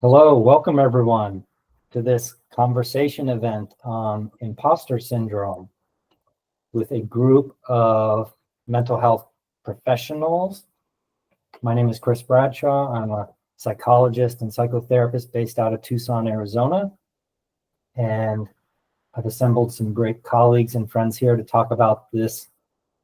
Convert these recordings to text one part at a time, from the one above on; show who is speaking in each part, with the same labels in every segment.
Speaker 1: Hello, welcome everyone to this conversation event on imposter syndrome with a group of mental health professionals. My name is Chris Bradshaw. I'm a psychologist and psychotherapist based out of Tucson, Arizona. And I've assembled some great colleagues and friends here to talk about this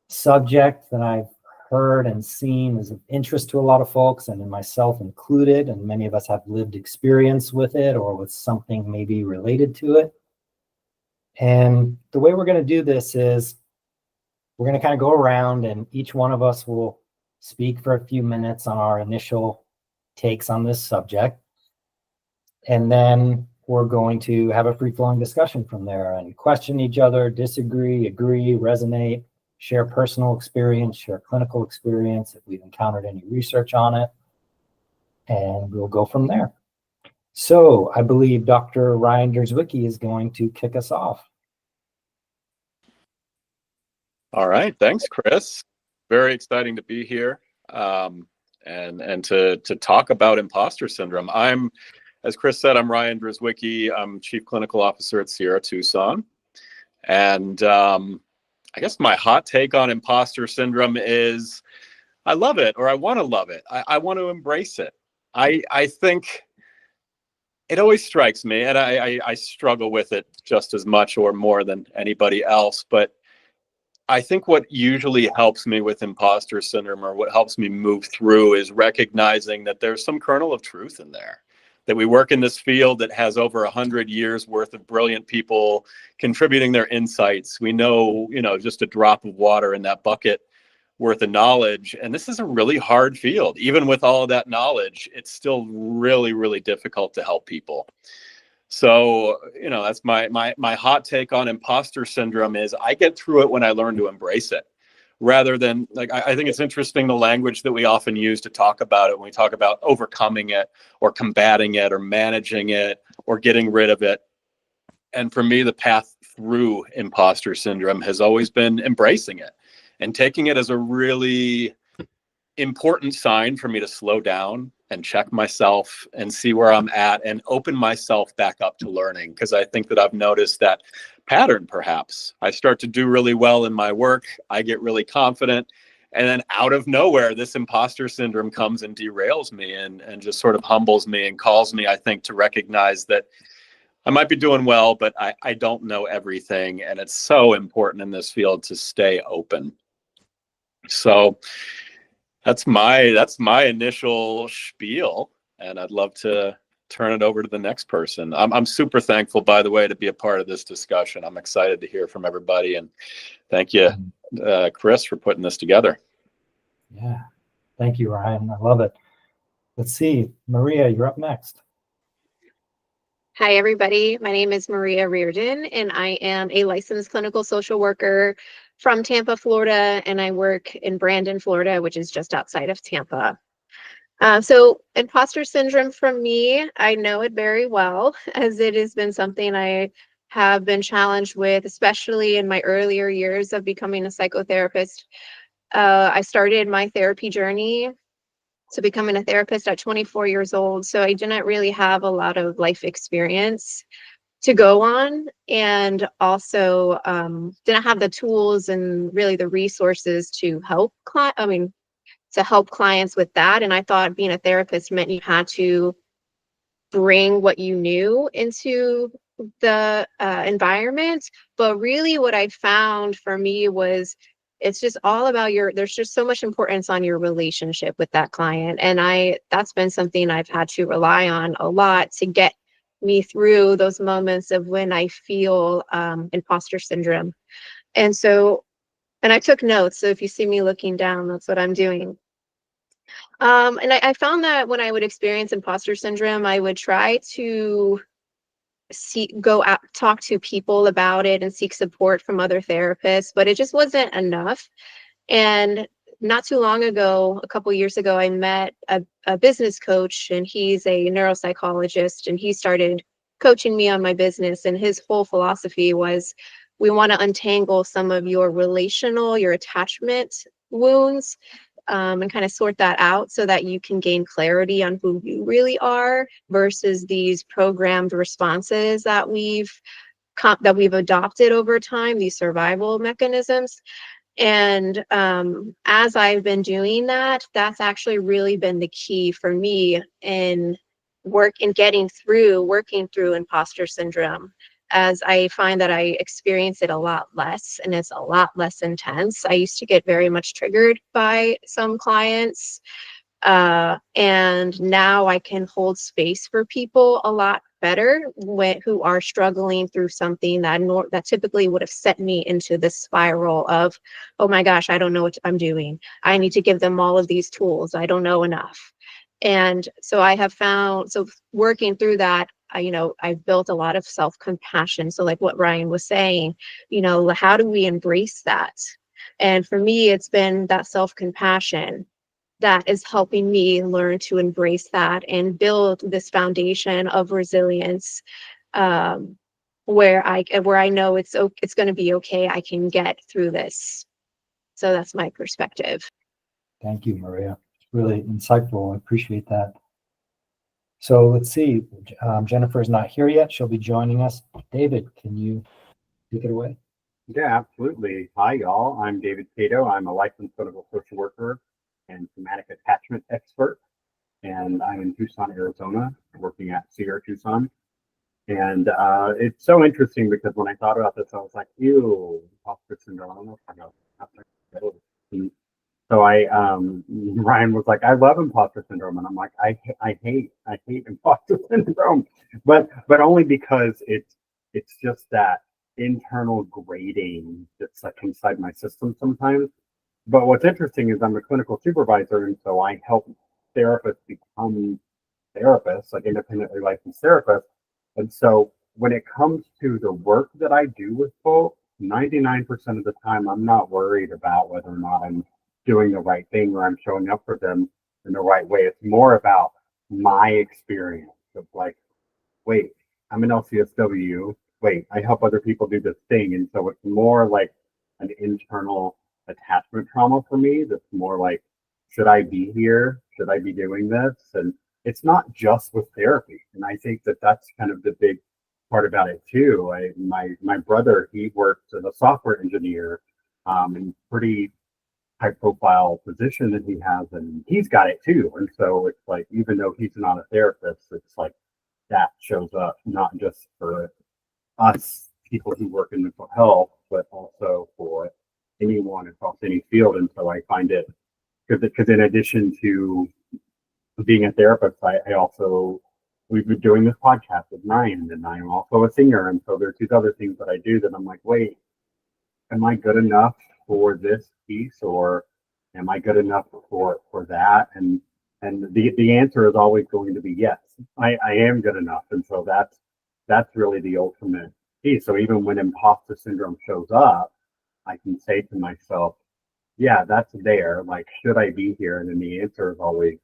Speaker 1: subject that I've heard and seen is of interest to a lot of folks, and myself included, and many of us have lived experience with it or with something maybe related to it. And the way we're going to do this is we're going to kind of go around and each one of us will speak for a few minutes on our initial takes on this subject. And then we're going to have a free-flowing discussion from there and question each other, disagree, agree, resonate, share personal experience, share clinical experience if we've encountered any research on it, and we'll go from there. So I believe Dr. Ryan Drzewiecki is going to kick us off.
Speaker 2: All right, thanks, Chris. Very exciting to be here and to talk about imposter syndrome. As Chris said, I'm Ryan Drzewiecki. I'm Chief Clinical Officer at Sierra Tucson. And I guess my hot take on imposter syndrome is I love it, or I want to love it. I want to embrace it. I think it always strikes me, and I struggle with it just as much or more than anybody else. But I think what usually helps me with imposter syndrome, or what helps me move through, is recognizing that there's some kernel of truth in there. That we work in this field that has over 100 years worth of brilliant people contributing their insights. We know, just a drop of water in that bucket worth of knowledge. And this is a really hard field. Even with all of that knowledge, it's still really, really difficult to help people. So, that's my hot take on imposter syndrome is I get through it when I learn to embrace it. Rather than, I think it's interesting the language that we often use to talk about it when we talk about overcoming it or combating it or managing it or getting rid of it. And for me, the path through imposter syndrome has always been embracing it and taking it as a really important sign for me to slow down and check myself and see where I'm at and open myself back up to learning. Because I think that I've noticed that pattern, perhaps. I start to do really well in my work. I get really confident. And then out of nowhere, this imposter syndrome comes and derails me and just sort of humbles me and calls me, I think, to recognize that I might be doing well, but I don't know everything. And it's so important in this field to stay open. So that's my initial spiel, and I'd love to turn it over to the next person. I'm super thankful, by the way, to be a part of this discussion. I'm excited to hear from everybody, and thank you, Chris, for putting this together.
Speaker 1: Yeah, thank you, Ryan. I love it. Let's see, Maria, you're up next.
Speaker 3: Hi, everybody. My name is Maria Reardon, and I am a licensed clinical social worker from Tampa, Florida, and I work in Brandon, Florida, which is just outside of Tampa. So imposter syndrome for me, I know it very well, as it has been something I have been challenged with, especially in my earlier years of becoming a psychotherapist. I started my therapy journey to becoming a therapist at 24 years old, so I didn't really have a lot of life experience to go on, and also didn't have the tools and really the resources to help clients with that. And I thought being a therapist meant you had to bring what you knew into the environment. But really what I found for me was it's just all about there's just so much importance on your relationship with that client. And that's been something I've had to rely on a lot to get me through those moments of when I feel imposter syndrome. And I took notes. So if you see me looking down, that's what I'm doing. And I found that when I would experience imposter syndrome, I would try to go out, talk to people about it and seek support from other therapists, but it just wasn't enough. And not too long ago, a couple years ago, I met a business coach, and he's a neuropsychologist, and he started coaching me on my business. And his whole philosophy was, we want to untangle some of your attachment wounds and kind of sort that out so that you can gain clarity on who you really are versus these programmed responses that we've adopted over time, these survival mechanisms. And as I've been doing that, that's actually really been the key for me in working through imposter syndrome, as I find that I experience it a lot less and it's a lot less intense. I used to get very much triggered by some clients. And now I can hold space for people a lot better who are struggling through something that typically would have set me into this spiral of, oh my gosh, I don't know what I'm doing. I need to give them all of these tools. I don't know enough. And so I have found, so working through that, I've built a lot of self-compassion. So like what Ryan was saying, how do we embrace that? And for me, it's been that self-compassion that is helping me learn to embrace that and build this foundation of resilience, where I know it's going to be okay. I can get through this. So that's my perspective.
Speaker 1: Thank you, Maria. Really insightful. I appreciate that. So let's see. Jennifer's not here yet. She'll be joining us. David, can you take it away?
Speaker 4: Yeah, absolutely. Hi, y'all. I'm David Cato. I'm a licensed clinical social worker and somatic attachment expert, and I'm in Tucson, Arizona, working at Sierra Tucson. And it's so interesting because when I thought about this, I was like, ew, imposter syndrome. I don't know if I know. So Ryan was like, I love imposter syndrome, and I'm like, I hate imposter syndrome, but only because it's just that internal grading that's like inside my system sometimes. But what's interesting is I'm a clinical supervisor, and so I help therapists become therapists, like independently licensed therapists. And so when it comes to the work that I do with folks, 99% of the time, I'm not worried about whether or not I'm doing the right thing or I'm showing up for them in the right way. It's more about my experience of like, wait, I'm an LCSW. Wait, I help other people do this thing. And so it's more like an internal attachment trauma for me. That's more like, should I be here? Should I be doing this? And it's not just with therapy. And I think that that's kind of the big part about it too. My brother, he works as a software engineer, in pretty high profile position that he has, and he's got it too. And so it's like, even though he's not a therapist, it's like that shows up not just for us people who work in mental health, but also for anyone across any field. And so I find it, because in addition to being a therapist, I also, we've been doing this podcast with Ryan, and I'm also a singer. And so there's these other things that I do that I'm like, wait, am I good enough for this piece, or am I good enough for that? And the answer is always going to be yes, I am good enough. And so that's really the ultimate piece. So even when imposter syndrome shows up, I can say to myself, yeah, that's there. Like, should I be here? And then the answer is always,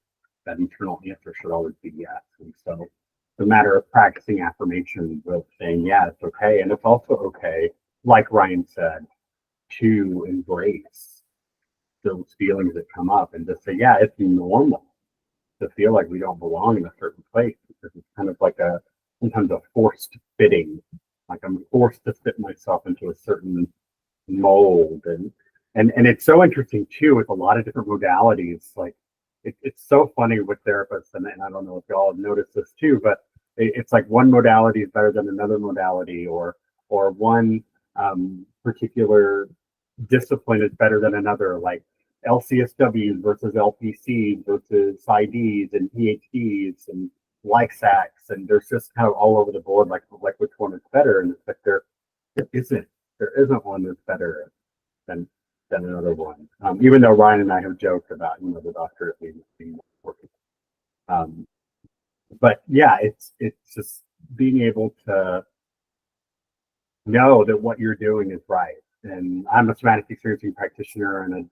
Speaker 4: that internal answer should always be yes. And so it's a matter of practicing affirmations of saying, yeah, it's okay. And it's also okay, like Ryan said, to embrace those feelings that come up and just say, yeah, it's normal to feel like we don't belong in a certain place, because it's kind of like sometimes a forced fitting. Like I'm forced to fit myself into a certain mold. And it's so interesting too, with a lot of different modalities. Like it's so funny with therapists, and I don't know if y'all have noticed this too, but it's like one modality is better than another modality, or one particular discipline is better than another, like LCSWs versus LPCs versus PsyDs and PhDs and LICSACs, and there's just kind of all over the board, like which one is better. And it's like there isn't one that's better than another one. Even though Ryan and I have joked about the doctorate being working. But yeah, it's just being able to know that what you're doing is right. And I'm a somatic experiencing practitioner and an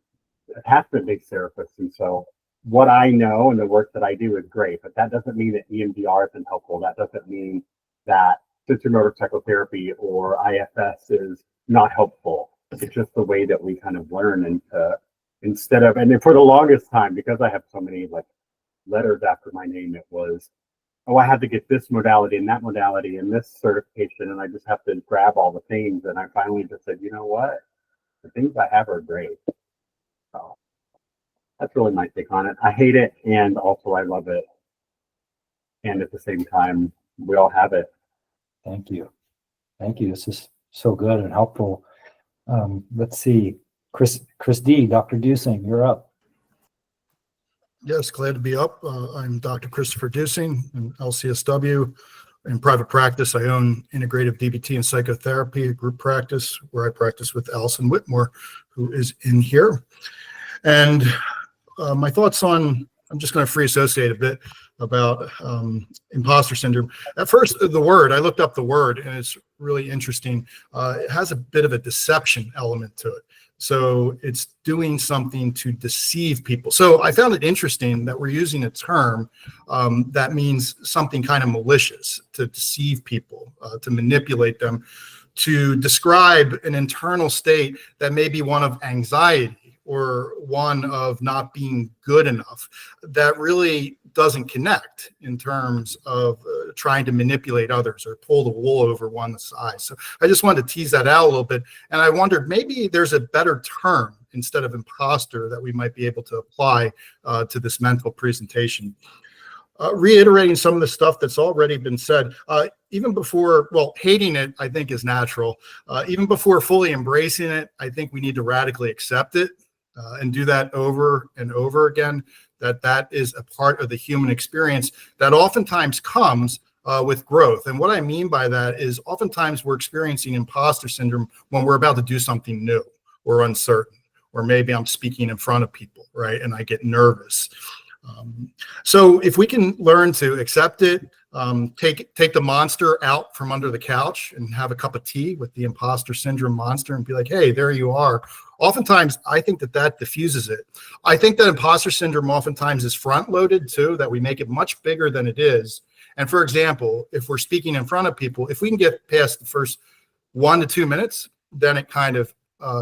Speaker 4: attachment-based therapist, and so what I know and the work that I do is great, but that doesn't mean that EMDR isn't helpful. That doesn't mean that sensory-motor psychotherapy or IFS is not helpful. It's just the way that we kind of learn and instead of, and for the longest time, because I have so many like letters after my name, it was, oh, I have to get this modality and that modality and this certification, and I just have to grab all the things. And I finally just said, you know what? The things I have are great. So that's really my take on it. I hate it, and also I love it. And at the same time, we all have it.
Speaker 1: Thank you. Thank you. This is so good and helpful. Let's see. Chris D, Dr. Deussing, you're up.
Speaker 5: Yes, glad to be up. I'm Dr. Christopher Deussing, in LCSW. In private practice, I own Integrative DBT and Psychotherapy, a group practice where I practice with Allison Whitmore, who is in here. And my thoughts on, I'm just going to free associate a bit about imposter syndrome. At first, the word, I looked up the word, and it's really interesting. It has a bit of a deception element to it. So it's doing something to deceive people. So I found it interesting that we're using a term that means something kind of malicious, to deceive people, to manipulate them, to describe an internal state that may be one of anxiety or one of not being good enough, that really doesn't connect in terms of trying to manipulate others or pull the wool over one's eyes. So I just wanted to tease that out a little bit. And I wondered, maybe there's a better term instead of imposter that we might be able to apply to this mental presentation. Reiterating some of the stuff that's already been said, even before, well, hating it, I think is natural. Even before fully embracing it, I think we need to radically accept it and do that over and over again, that is a part of the human experience that oftentimes comes with growth. And what I mean by that is oftentimes we're experiencing imposter syndrome when we're about to do something new, or uncertain, or maybe I'm speaking in front of people, right? And I get nervous. So if we can learn to accept it, take the monster out from under the couch and have a cup of tea with the imposter syndrome monster and be like, hey, there you are. Oftentimes, I think that diffuses it. I think that imposter syndrome oftentimes is front loaded too, that we make it much bigger than it is. And for example, if we're speaking in front of people, if we can get past the first 1 to 2 minutes, then it kind of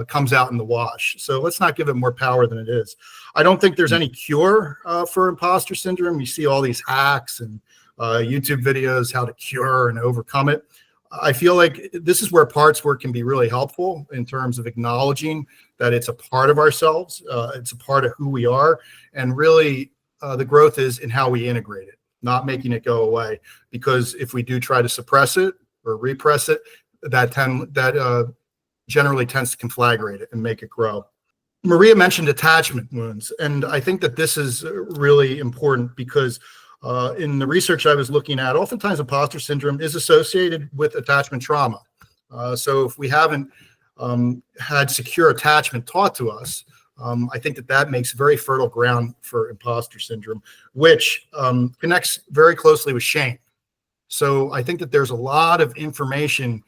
Speaker 5: comes out in the wash. So let's not give it more power than it is. I don't think there's any cure for imposter syndrome. You see all these hacks and YouTube videos, how to cure and overcome it. I feel like this is where parts work can be really helpful in terms of acknowledging that it's a part of ourselves. It's a part of who we are. And really the growth is in how we integrate it, not making it go away. Because if we do try to suppress it or repress it, that generally tends to conflagrate it and make it grow. Maria mentioned attachment wounds. And I think that this is really important because in the research I was looking at, oftentimes imposter syndrome is associated with attachment trauma. So if we haven't had secure attachment taught to us, I think that makes very fertile ground for imposter syndrome, which connects very closely with shame. So I think that there's a lot of information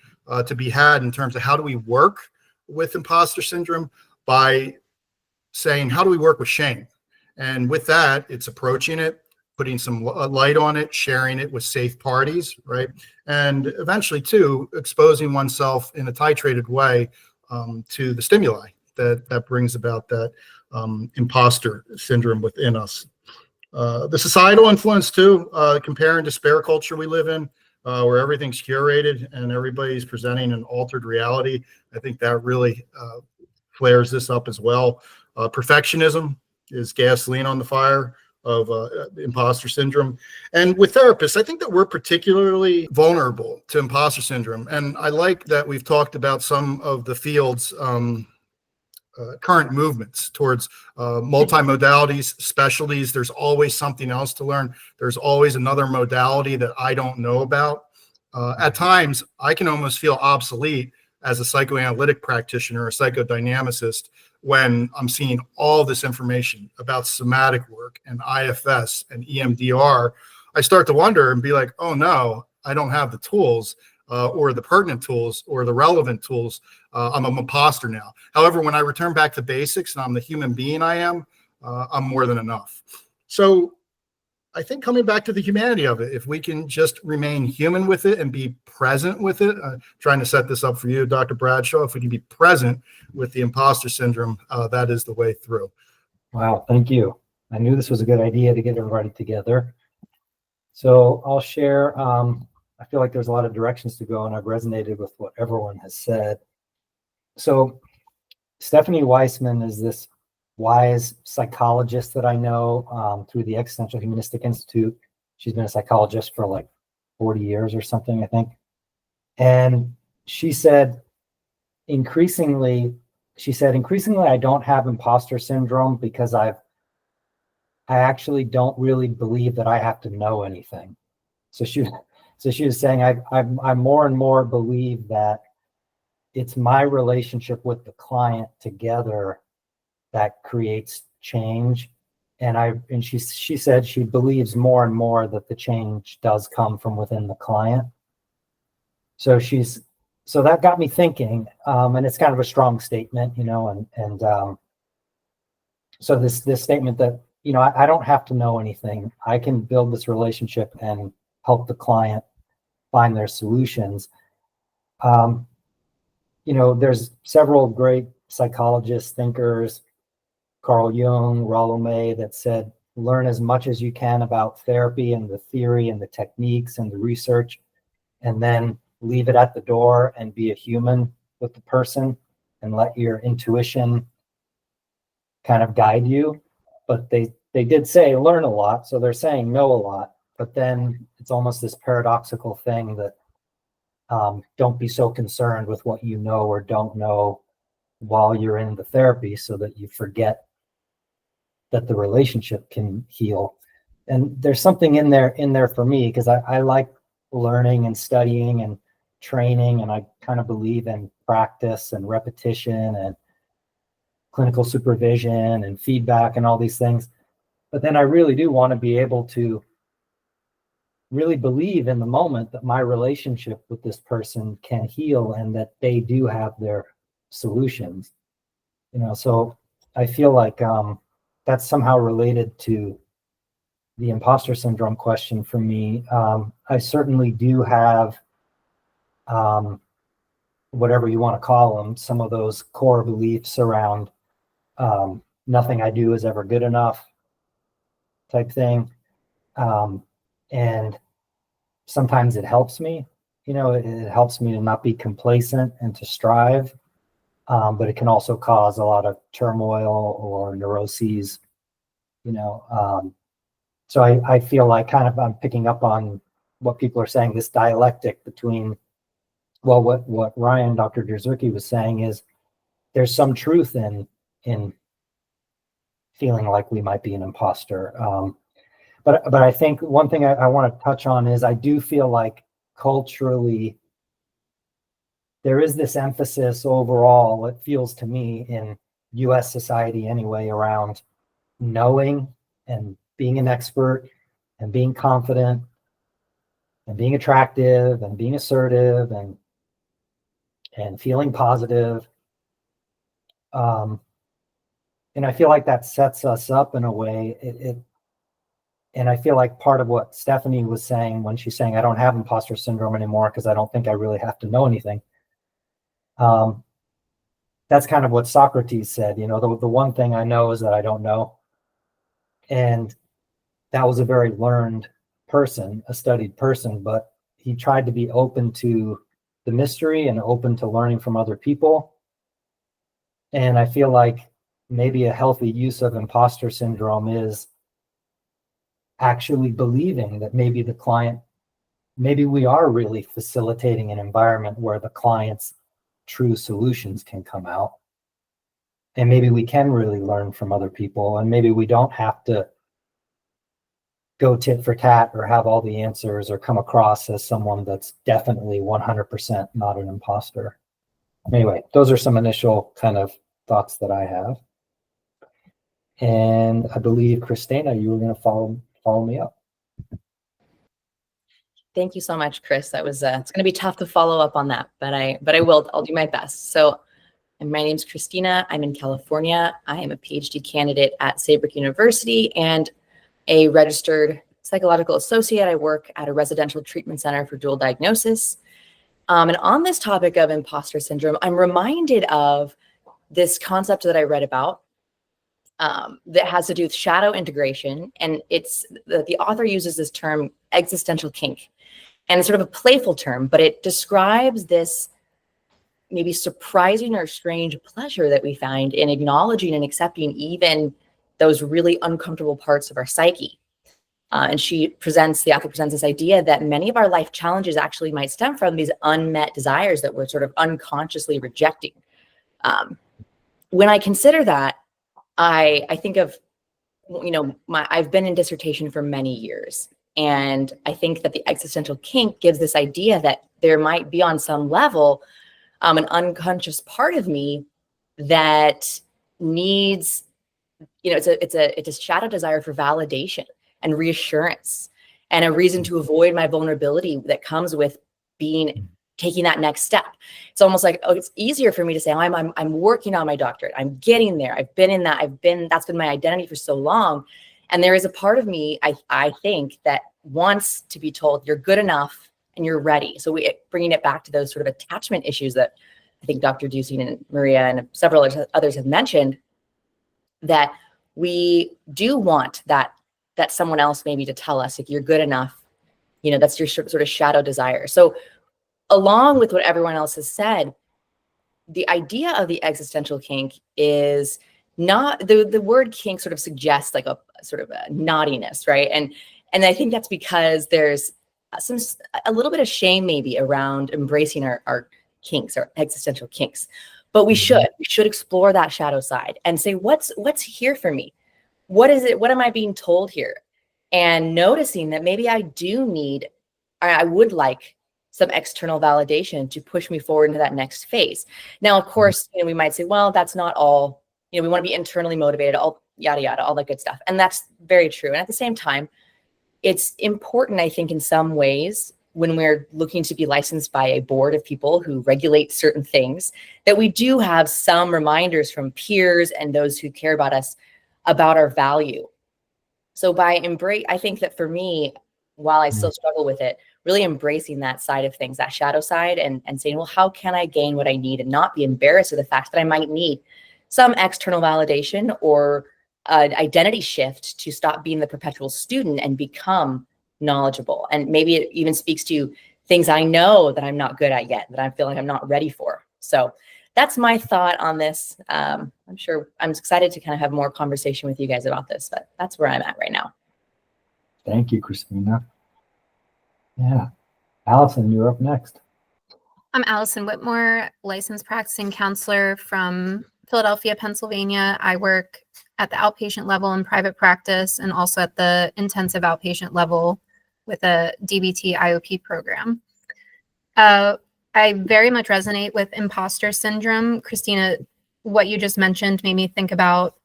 Speaker 5: to be had in terms of how do we work with imposter syndrome by saying, how do we work with shame? And with that, it's approaching it, putting some light on it, sharing it with safe parties, right? And eventually, too, exposing oneself in a titrated way to the stimuli that brings about that imposter syndrome within us. The societal influence, too, compare and despair culture we live in, where everything's curated and everybody's presenting an altered reality. I think that really flares this up as well. Perfectionism is gasoline on the fire of imposter syndrome. And with therapists, I think that we're particularly vulnerable to imposter syndrome. And I like that we've talked about some of the field's current movements towards multimodalities, specialties. There's always something else to learn. There's always another modality that I don't know about. At times, I can almost feel obsolete as a psychoanalytic practitioner or psychodynamicist when I'm seeing all this information about somatic work and IFS and EMDR. I start to wonder and be like, oh no, I don't have the tools or the pertinent tools or the relevant tools. I'm an imposter now. However, when I return back to basics and I'm the human being I am, I'm more than enough. So I think coming back to the humanity of it, if we can just remain human with it and be present with it, trying to set this up for you, Dr. Bradshaw, if we can be present with the imposter syndrome, that is the way through.
Speaker 1: Wow, thank you. I knew this was a good idea to get everybody together. So I'll share, I feel like there's a lot of directions to go, and I've resonated with what everyone has said. So Stephanie Weissman is this wise psychologist that I know through the Existential Humanistic Institute. She's been a psychologist for like 40 years or something, I think. And she said, increasingly, I don't have imposter syndrome because I actually don't really believe that I have to know anything. So she was saying, I more and more believe that it's my relationship with the client together that creates change. And she said she believes more and more that the change does come from within the client. So that got me thinking, and it's kind of a strong statement, so this statement that, I don't have to know anything. I can build this relationship and help the client find their solutions. There's several great psychologists, thinkers, Carl Jung, Rollo May, that said, learn as much as you can about therapy and the theory and the techniques and the research, and then leave it at the door and be a human with the person and let your intuition kind of guide you. But they did say learn a lot, so they're saying know a lot, but then it's almost this paradoxical thing that don't be so concerned with what you know or don't know while you're in the therapy, so that you forget that the relationship can heal. And there's something in there for me, because I like learning and studying and training, and I kind of believe in practice and repetition and clinical supervision and feedback and all these things. But then I really do want to be able to really believe in the moment that my relationship with this person can heal and that they do have their solutions. So I feel like that's somehow related to the imposter syndrome question for me. I certainly do have whatever you want to call them, some of those core beliefs around nothing I do is ever good enough type thing. And sometimes it helps me, it helps me to not be complacent and to strive. But it can also cause a lot of turmoil or neuroses, so I feel like kind of I'm picking up on what people are saying, this dialectic between, well, what Ryan, Dr. Drzewiecki was saying is there's some truth in feeling like we might be an imposter. But I think one thing I want to touch on is I do feel like culturally there is this emphasis overall, it feels to me, in US society anyway, around knowing and being an expert and being confident and being attractive and being assertive and feeling positive. And I feel like that sets us up in a way. And I feel like part of what Stephanie was saying when she's saying, I don't have imposter syndrome anymore because I don't think I really have to know anything. That's kind of what Socrates said, the one thing I know is that I don't know. And that was a very learned person, a studied person, but he tried to be open to the mystery and open to learning from other people. And I feel like maybe a healthy use of imposter syndrome is actually believing that maybe we are really facilitating an environment where the client's true solutions can come out. And maybe we can really learn from other people, and maybe we don't have to go tit for tat or have all the answers or come across as someone that's definitely 100% not an imposter. Anyway, those are some initial kind of thoughts that I have. And I believe, Christena, you were going to follow me up.
Speaker 6: Thank you so much, Chris. That was it's going to be tough to follow up on that, but I will. I'll do my best. So, my name's Christena. I'm in California. I am a PhD candidate at Saybrook University and a registered psychological associate. I work at a residential treatment center for dual diagnosis. And on this topic of imposter syndrome, I'm reminded of this concept that I read about that has to do with shadow integration. And it's the author uses this term existential kink. And it's sort of a playful term, but it describes this maybe surprising or strange pleasure that we find in acknowledging and accepting even those really uncomfortable parts of our psyche. And the author presents this idea that many of our life challenges actually might stem from these unmet desires that we're sort of unconsciously rejecting. When I consider that, I think of, I've been in dissertation for many years. And I think that the existential kink gives this idea that there might be on some level an unconscious part of me that needs, it's a shadow desire for validation and reassurance and a reason to avoid my vulnerability that comes with taking that next step. It's almost like, it's easier for me to say, I'm working on my doctorate. I'm getting there. I've been in that. That's been my identity for so long. And there is a part of me, I think, that wants to be told you're good enough and you're ready. So bringing it back to those sort of attachment issues that I think Dr. Deussing and Maria and several others have mentioned, that we do want that someone else maybe to tell us if you're good enough, that's your sort of shadow desire. So along with what everyone else has said, the idea of the existential kink is not, the word kink sort of suggests like a sort of a naughtiness, right? And I think that's because there's a little bit of shame maybe around embracing our kinks, our existential kinks. But we should explore that shadow side and say, what's here for me? What is it? What am I being told here? And noticing that maybe I would like some external validation to push me forward into that next phase. Now, of course, we might say, well, that's not all, we want to be internally motivated, all yada, yada, all that good stuff. And that's very true. And at the same time, it's important, I think, in some ways, when we're looking to be licensed by a board of people who regulate certain things, that we do have some reminders from peers and those who care about us about our value. So I think that for me, while I still struggle with it, really embracing that side of things, that shadow side, and saying, well, how can I gain what I need and not be embarrassed of the fact that I might need some external validation or an identity shift to stop being the perpetual student and become knowledgeable. And maybe it even speaks to things I know that I'm not good at yet, that I feel like I'm not ready for. So that's my thought on this. I'm excited to kind of have more conversation with you guys about this, but that's where I'm at right now.
Speaker 1: Thank you, Christina. Yeah. Allison, you're up next.
Speaker 7: I'm Allison Whitmore, licensed practicing counselor from Philadelphia, Pennsylvania. I work at the outpatient level in private practice and also at the intensive outpatient level with a DBT IOP program. I very much resonate with imposter syndrome. Christina, what you just mentioned made me think about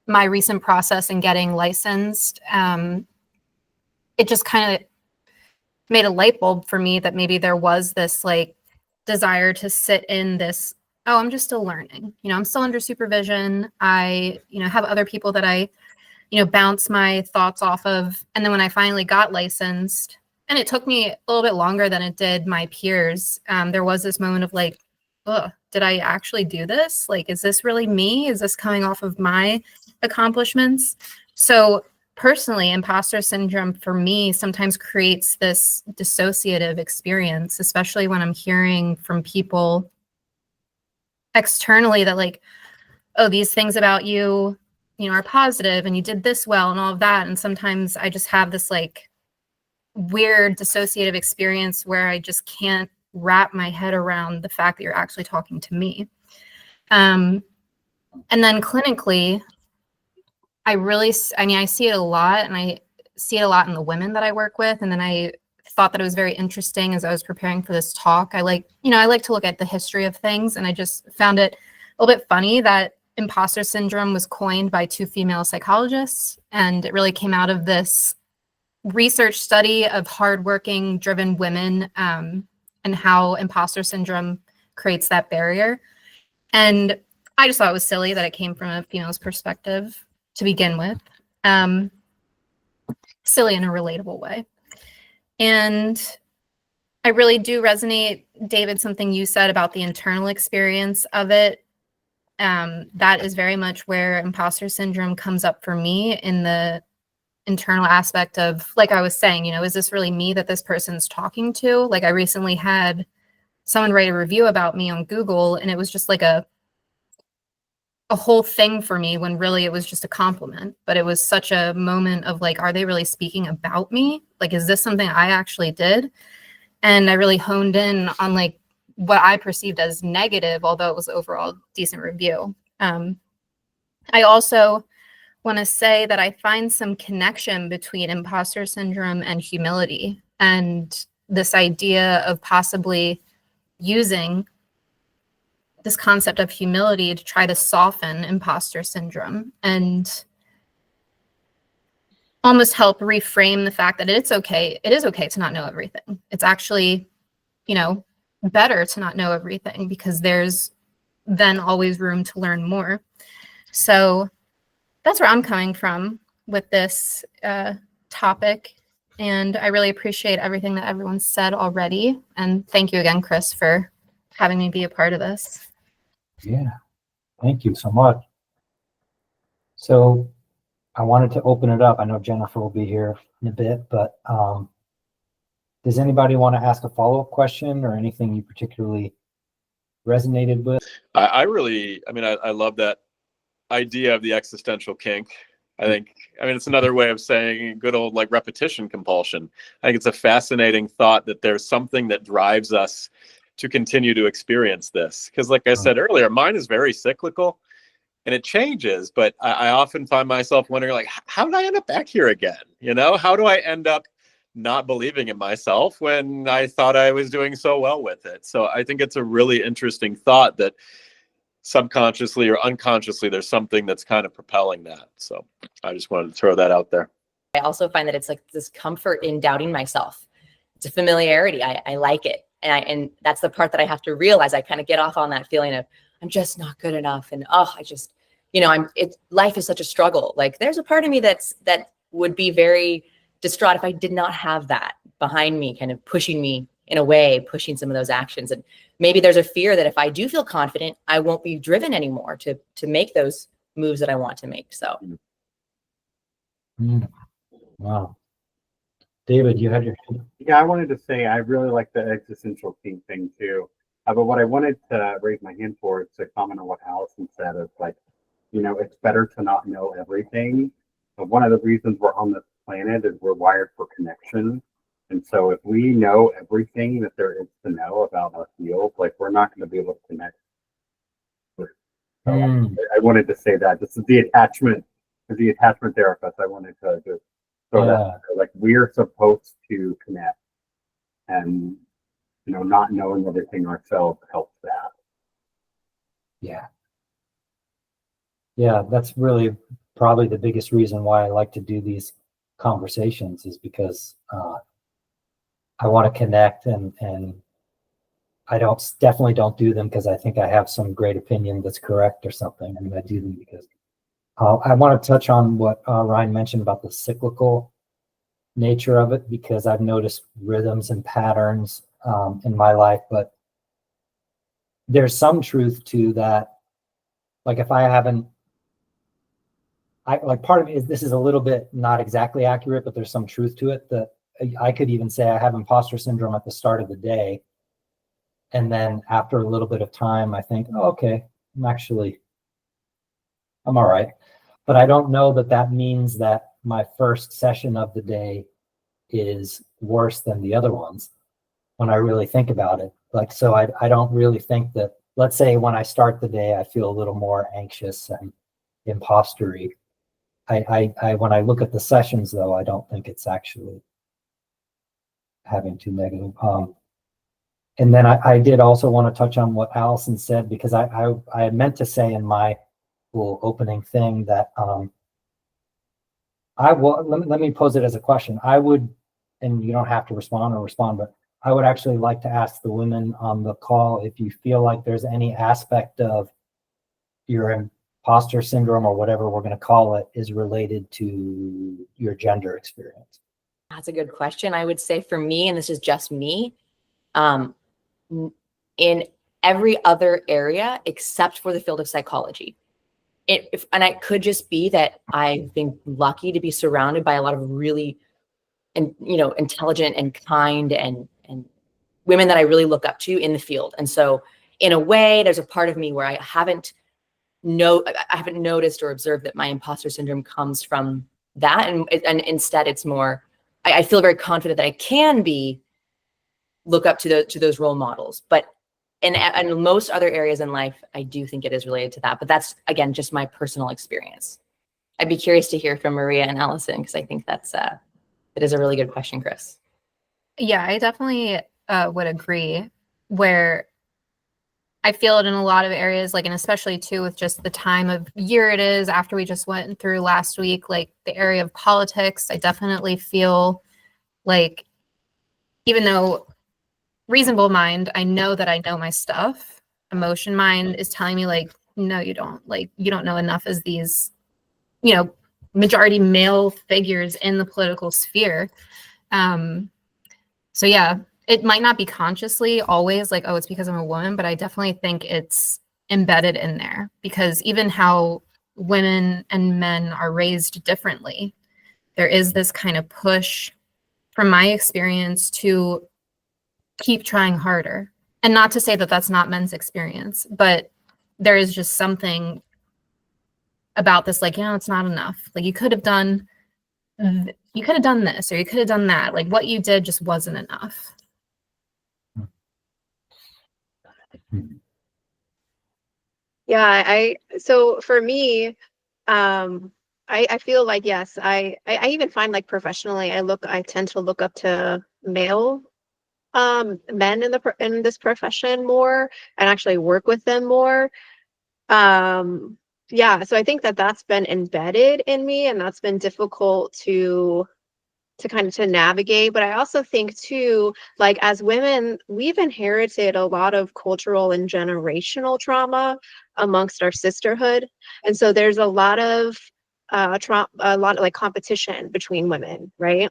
Speaker 7: my recent process in getting licensed. It just kind of made a light bulb for me that maybe there was this like desire to sit in this, oh, I'm just still learning. I'm still under supervision. I, have other people that I, bounce my thoughts off of. And then when I finally got licensed, and it took me a little bit longer than it did my peers, there was this moment of like, oh, did I actually do this? Like, is this really me? Is this coming off of my accomplishments? So personally, imposter syndrome for me sometimes creates this dissociative experience, especially when I'm hearing from people externally that like, oh, these things about you, are positive and you did this well and all of that. And sometimes I just have this like weird dissociative experience where I just can't wrap my head around the fact that you're actually talking to me. And then clinically, I see it a lot, and I see it a lot in the women that I work with. And then I thought that it was very interesting as I was preparing for this talk. I like to look at the history of things, and I just found it a little bit funny that imposter syndrome was coined by two female psychologists, and it really came out of this research study of hardworking, driven women, and how imposter syndrome creates that barrier. And I just thought it was silly that it came from a female's perspective to begin with. silly in a relatable way. And I really do resonate, David, something you said about the internal experience of it. That is very much where imposter syndrome comes up for me, in the internal aspect of, like I was saying, you know, is this really me that this person's talking to? Like, I recently had someone write a review about me on Google, and it was just like a whole thing for me, when really it was just a compliment. But it was such a moment of like, are they really speaking about me? Like, is this something I actually did? And I really honed in on like what I perceived as negative, although it was overall decent review. I also want to say that I find some connection between imposter syndrome and humility, and this idea of possibly using this concept of humility to try to soften imposter syndrome and almost help reframe the fact that it's okay. It is okay to not know everything. It's actually, you know, better to not know everything, because there's then always room to learn more. So that's where I'm coming from with this topic. And I really appreciate everything that everyone said already. And thank you again, Chris, for having me be a part of this.
Speaker 1: Yeah, thank you so much. So I wanted to open it up. I know Jennifer will be here in a bit, but does anybody want to ask a follow-up question or anything you particularly resonated with?
Speaker 2: I love that idea of the existential kink. I mean, it's another way of saying good old like repetition compulsion. I think it's a fascinating thought that there's something that drives us to continue to experience this. Because like I said earlier, mine is very cyclical and it changes, but I often find myself wondering, like, how did I end up back here again? You know, how do I end up not believing in myself when I thought I was doing so well with it? So I think it's a really interesting thought that subconsciously or unconsciously, there's something that's kind of propelling that. So I just wanted to throw that out there.
Speaker 6: I also find that it's like this comfort in doubting myself. It's a familiarity. I like it. And that's the part that I have to realize. I kind of get off on that feeling of I'm just not good enough. And I just, you know, life is such a struggle. Like there's a part of me that would be very distraught if I did not have that behind me, kind of pushing me in a way, pushing some of those actions. And maybe there's a fear that if I do feel confident, I won't be driven anymore to make those moves that I want to make. So.
Speaker 1: Wow. David, you had your hand.
Speaker 4: Yeah, I wanted to say I really like the existential kink thing too. But what I wanted to raise my hand for is to comment on what Allison said. Of like, you know, it's better to not know everything. But one of the reasons we're on this planet is we're wired for connection. And so if we know everything that there is to know about our field, like we're not going to be able to connect. So I wanted to say that this is the attachment, as the attachment therapist, I wanted to just throw that out there. Like we're supposed to connect, and you know, not knowing everything ourselves helps that.
Speaker 1: Yeah, that's really probably the biggest reason why I like to do these conversations, is because I want to connect, and I definitely don't do them because I think I have some great opinion that's correct or something. I mean, I do them because I want to touch on what Ryan mentioned about the cyclical nature of it, because I've noticed rhythms and patterns in my life, but there's some truth to that. Like if I haven't, like part of it is, this is a little bit not exactly accurate, but there's some truth to it, that I could even say I have imposter syndrome at the start of the day. And then after a little bit of time, I think, oh, okay, I'm all right. But I don't know that that means that my first session of the day is worse than the other ones when I really think about it. Like, so I don't really think that, let's say when I start the day, I feel a little more anxious and impostery. When I look at the sessions though, I don't think it's actually having too negative. And then I did also want to touch on what Allison said, because I meant to say in my little opening thing that let me pose it as a question. I would, and you don't have to respond, but I would actually like to ask the women on the call if you feel like there's any aspect of your imposter syndrome or whatever we're going to call it is related to your gender experience?
Speaker 6: That's a good question. I would say for me, and this is just me, in every other area except for the field of psychology. And it could just be that I've been lucky to be surrounded by a lot of really, intelligent and kind and women that I really look up to in the field. And so in a way, there's a part of me where I haven't noticed or observed that my imposter syndrome comes from that. And instead it's more, I feel very confident that I can look up to those role models. But in most other areas in life, I do think it is related to that. But that's, again, just my personal experience. I'd be curious to hear from Maria and Allison, because I think that is a really good question, Chris.
Speaker 7: Yeah, I definitely would agree, where I feel it in a lot of areas, like, and especially too with just the time of year it is after we just went through last week, like the area of politics. I definitely feel like, even though reasonable mind, I know that I know my stuff, emotion mind is telling me like, no, you don't. Like, you don't know enough as these, majority male figures in the political sphere. So yeah, it might not be consciously always like, oh, it's because I'm a woman, but I definitely think it's embedded in there, because even how women and men are raised differently, there is this kind of push, from my experience, to keep trying harder. And not to say that that's not men's experience, but there is just something about this, like, it's not enough. Like, you could have done this, or you could have done that. Like, what you did just wasn't enough.
Speaker 3: Yeah, so for me, I feel like, yes, I even find, like, professionally, I tend to look up to male men in this profession more, and actually work with them more. Yeah, so I think that that's been embedded in me, and that's been difficult to navigate. But I also think too, like, as women, we've inherited a lot of cultural and generational trauma amongst our sisterhood, and so there's a lot of like competition between women, right?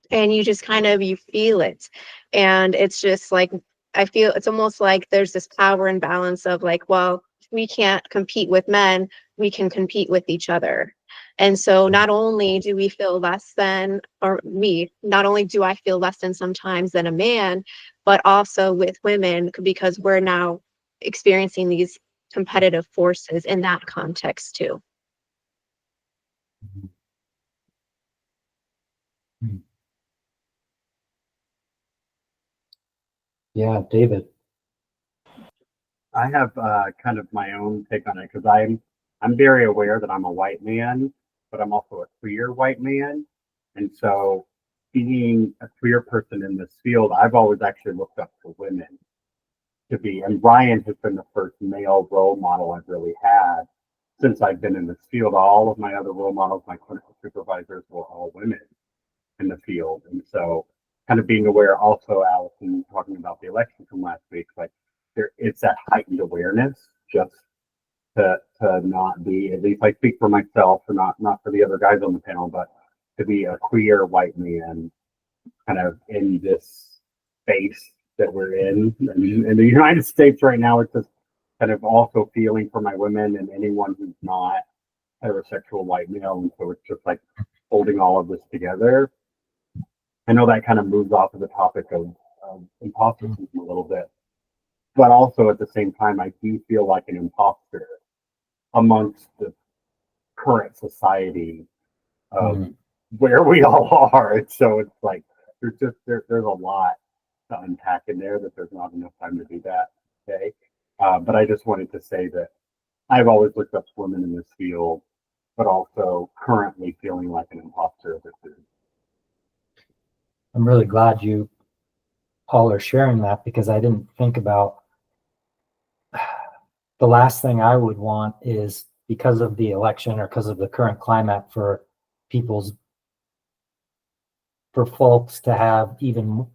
Speaker 3: And you just you feel it, and it's just like, I feel it's almost like there's this power imbalance of like, well, we can't compete with men, we can compete with each other. And so not only do we feel less than, or me, not only do I feel less than sometimes than a man, but also with women, because we're now experiencing these competitive forces in that context too.
Speaker 1: Yeah, David.
Speaker 4: I have kind of my own take on it, because I'm very aware that I'm a white man, but I'm also a queer white man. And so being a queer person in this field, I've always actually looked up to women to be, and Ryan has been the first male role model I've really had since I've been in this field. All of my other role models, my clinical supervisors, were all women in the field. And so kind of being aware, also, Allison, talking about the election from last week, like, it's that heightened awareness, just to not be, at least I speak for myself, or not for the other guys on the panel, but to be a queer white man kind of in this space that we're in the United States right now. It's just kind of also feeling for my women and anyone who's not heterosexual white male. And so it's just like holding all of this together. I know that kind of moves off of the topic of imposter syndrome a little bit, but also at the same time, I do feel like an imposter amongst the current society of where we all are. And so it's like, there's a lot to unpack in there that there's not enough time to do that today. But I just wanted to say that I've always looked up to women in this field, but also currently feeling like an imposter of this.
Speaker 1: I'm really glad you all are sharing that, because I didn't think about the last thing I would want is, because of the election or because of the current climate, for folks to have even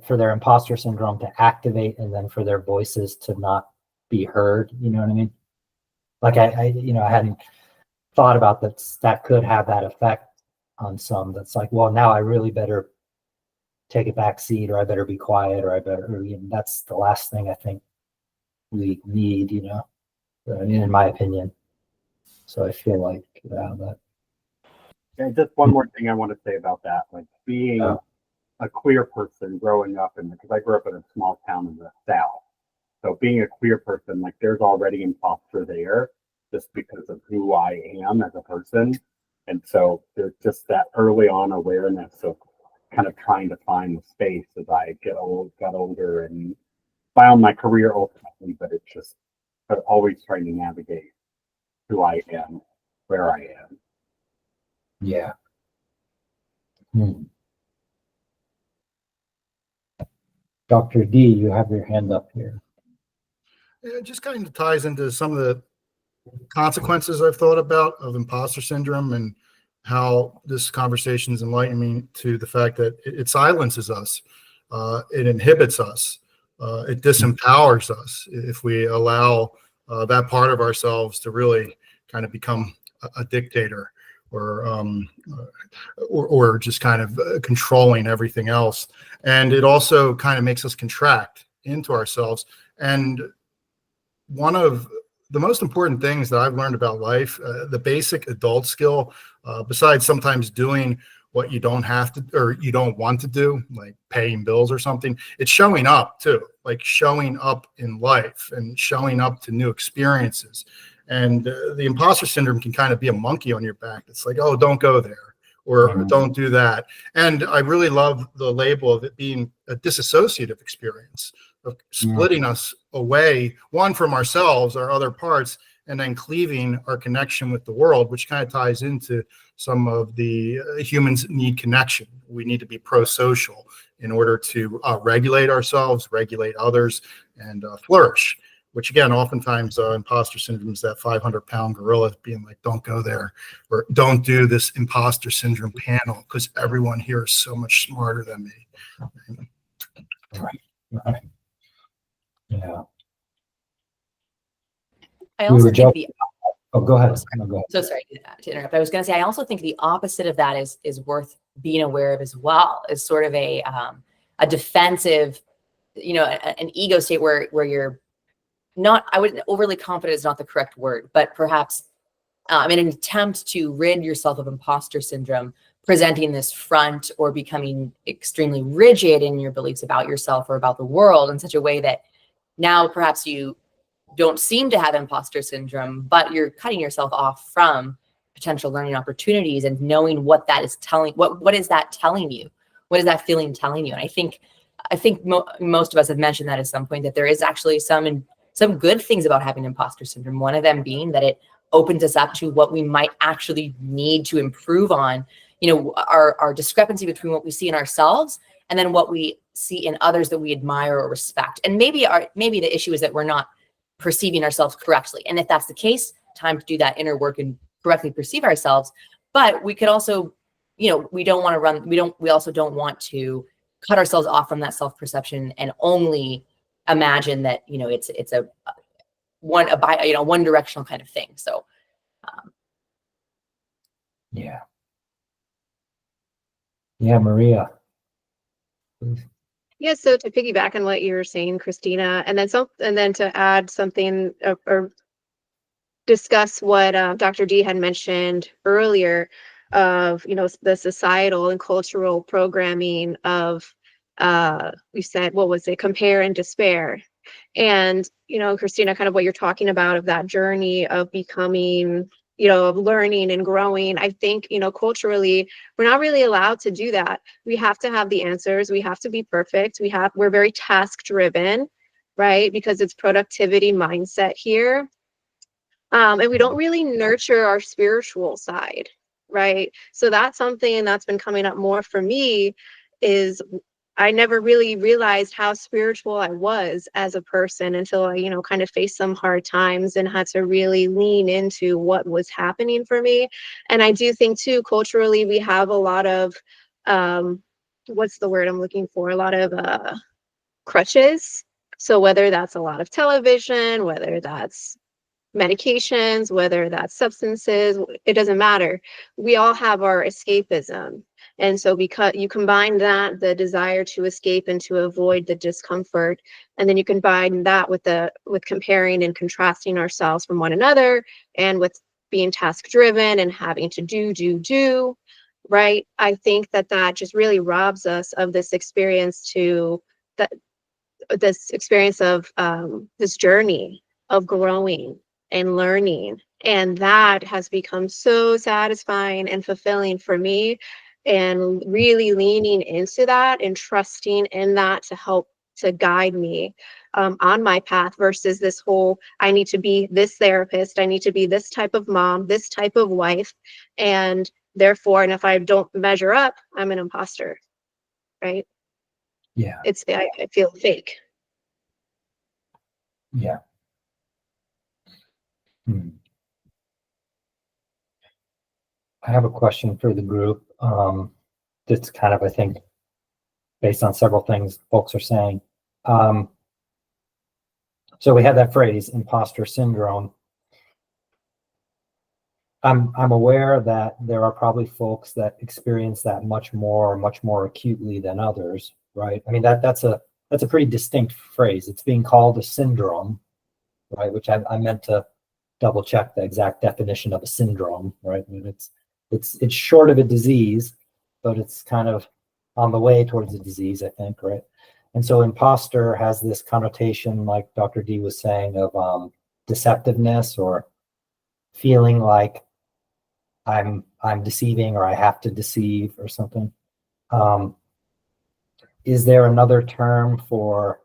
Speaker 1: for their imposter syndrome to activate, and then for their voices to not be heard. You know what I mean? like I hadn't thought about that. That could have that effect on some. That's like, well, now I really better take a back seat, or I better be quiet, or I better, that's the last thing I think we need, in my opinion. So I feel like that.
Speaker 4: And just one more thing I want to say about that, like being a queer person growing up because I grew up in a small town in the South. So being a queer person, like there's already imposter there just because of who I am as a person. And so there's just that early on awareness of kind of trying to find the space as I got older and found my career ultimately, but it's just always trying to navigate who I am, where I am.
Speaker 1: Yeah. Dr. D, you have your hand up here.
Speaker 5: It just kind of ties into some of the consequences I've thought about of imposter syndrome, and how this conversation is enlightening me to the fact that it silences us. It inhibits us. It disempowers us if we allow that part of ourselves to really kind of become a dictator, or just kind of controlling everything else. And it also kind of makes us contract into ourselves. And one of the most important things that I've learned about life, the basic adult skill, besides sometimes doing what you don't have to, or you don't want to do, like paying bills or something, it's showing up too, like showing up in life and showing up to new experiences. And the imposter syndrome can kind of be a monkey on your back. It's like, oh, don't go there, or don't do that. And I really love the label of it being a disassociative experience, of splitting us away, one from ourselves, our other parts, and then cleaving our connection with the world, which kind of ties into some of the humans need connection. We need to be pro-social in order to regulate ourselves, regulate others, and flourish. Which again, oftentimes imposter syndrome is that 500-pound gorilla being like, don't go there, or don't do this imposter syndrome panel because everyone here is so much smarter than me.
Speaker 1: Right. Yeah.
Speaker 6: I also think the
Speaker 1: oh, go ahead. No, go ahead.
Speaker 6: So sorry to interrupt. I was going to say, I also think the opposite of that is worth being aware of as well, is sort of a defensive, an ego state where you're not, I wouldn't, overly confident is not the correct word, but perhaps in an attempt to rid yourself of imposter syndrome, presenting this front or becoming extremely rigid in your beliefs about yourself or about the world in such a way that now perhaps you don't seem to have imposter syndrome, but you're cutting yourself off from potential learning opportunities, and knowing what that is telling, what is that telling you? What is that feeling telling you? And I think most of us have mentioned that at some point, that there is actually some good things about having imposter syndrome. One of them being that it opens us up to what we might actually need to improve on, our discrepancy between what we see in ourselves and then what we see in others that we admire or respect. And maybe the issue is that we're not perceiving ourselves correctly. And if that's the case, time to do that inner work and correctly perceive ourselves. But we could also, we also don't want to cut ourselves off from that self-perception and only imagine that, it's a one directional kind of thing. So,
Speaker 1: yeah, Maria.
Speaker 3: Yeah, so to piggyback on what you were saying, Christina, and then to add something or discuss what Dr. D had mentioned earlier of, the societal and cultural programming of, we said, what was it, compare and despair. And, Christina, kind of what you're talking about of that journey of becoming, of learning and growing. I think, culturally, we're not really allowed to do that. We have to have the answers. We have to be perfect. We're very task driven, right? Because it's productivity mindset here. And we don't really nurture our spiritual side, right? So that's something that's been coming up more for me, is I never really realized how spiritual I was as a person until I, kind of faced some hard times and had to really lean into what was happening for me. And I do think too, culturally, we have a lot of, what's the word I'm looking for? A lot of crutches. So whether that's a lot of television, whether that's medications, whether that's substances, it doesn't matter. We all have our escapism. And so because you combine that, the desire to escape and to avoid the discomfort, and then you combine that with comparing and contrasting ourselves from one another, and with being task driven and having to do, right? I think that just really robs us of this experience this experience of this journey of growing and learning. And that has become so satisfying and fulfilling for me, and really leaning into that and trusting in that to help to guide me on my path, versus this whole, I need to be this therapist, I need to be this type of mom, this type of wife, and therefore, and if I don't measure up, I'm an imposter, right?
Speaker 1: Yeah.
Speaker 3: I feel fake.
Speaker 1: Yeah. I have a question for the group. That's kind of, I think, based on several things folks are saying. So we have that phrase, imposter syndrome. I'm aware that there are probably folks that experience that much more acutely than others, right? I mean, that's a pretty distinct phrase. It's being called a syndrome, right? Which I meant to double check the exact definition of a syndrome, right? I mean, it's short of a disease, but it's kind of on the way towards a disease, I think, right? And so imposter has this connotation, like Dr. D was saying, of deceptiveness, or feeling like I'm deceiving, or I have to deceive or something. Is there another term for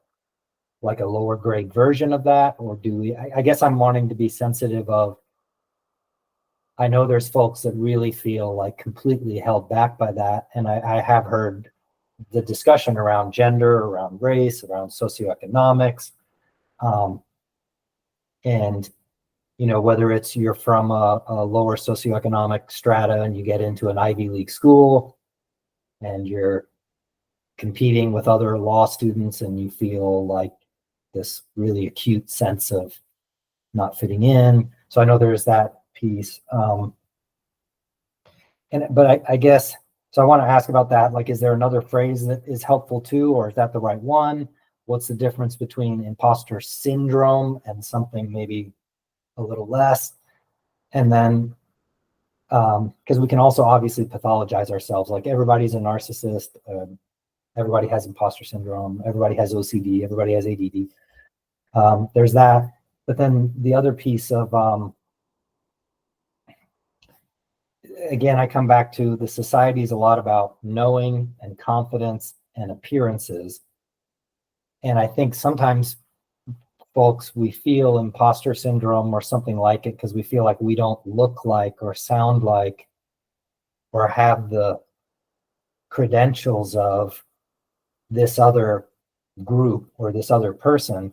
Speaker 1: like a lower grade version of that? Or do we, I guess I'm wanting to be sensitive of, I know there's folks that really feel like completely held back by that. And I have heard the discussion around gender, around race, around socioeconomics. And, you know, whether it's you're from a lower socioeconomic strata and you get into an Ivy League school and you're competing with other law students and you feel like this really acute sense of not fitting in. So I know there's that piece. But I guess, so I want to ask about that. Like, is there another phrase that is helpful too, or is that the right one? What's the difference between imposter syndrome and something maybe a little less? And then, because we can also obviously pathologize ourselves. Like, everybody's a narcissist. Everybody has imposter syndrome. Everybody has OCD. Everybody has ADD. There's that. But then the other piece of, again, I come back to the society is a lot about knowing and confidence and appearances. And I think sometimes folks, we feel imposter syndrome or something like it because we feel like we don't look like or sound like or have the credentials of this other group or this other person.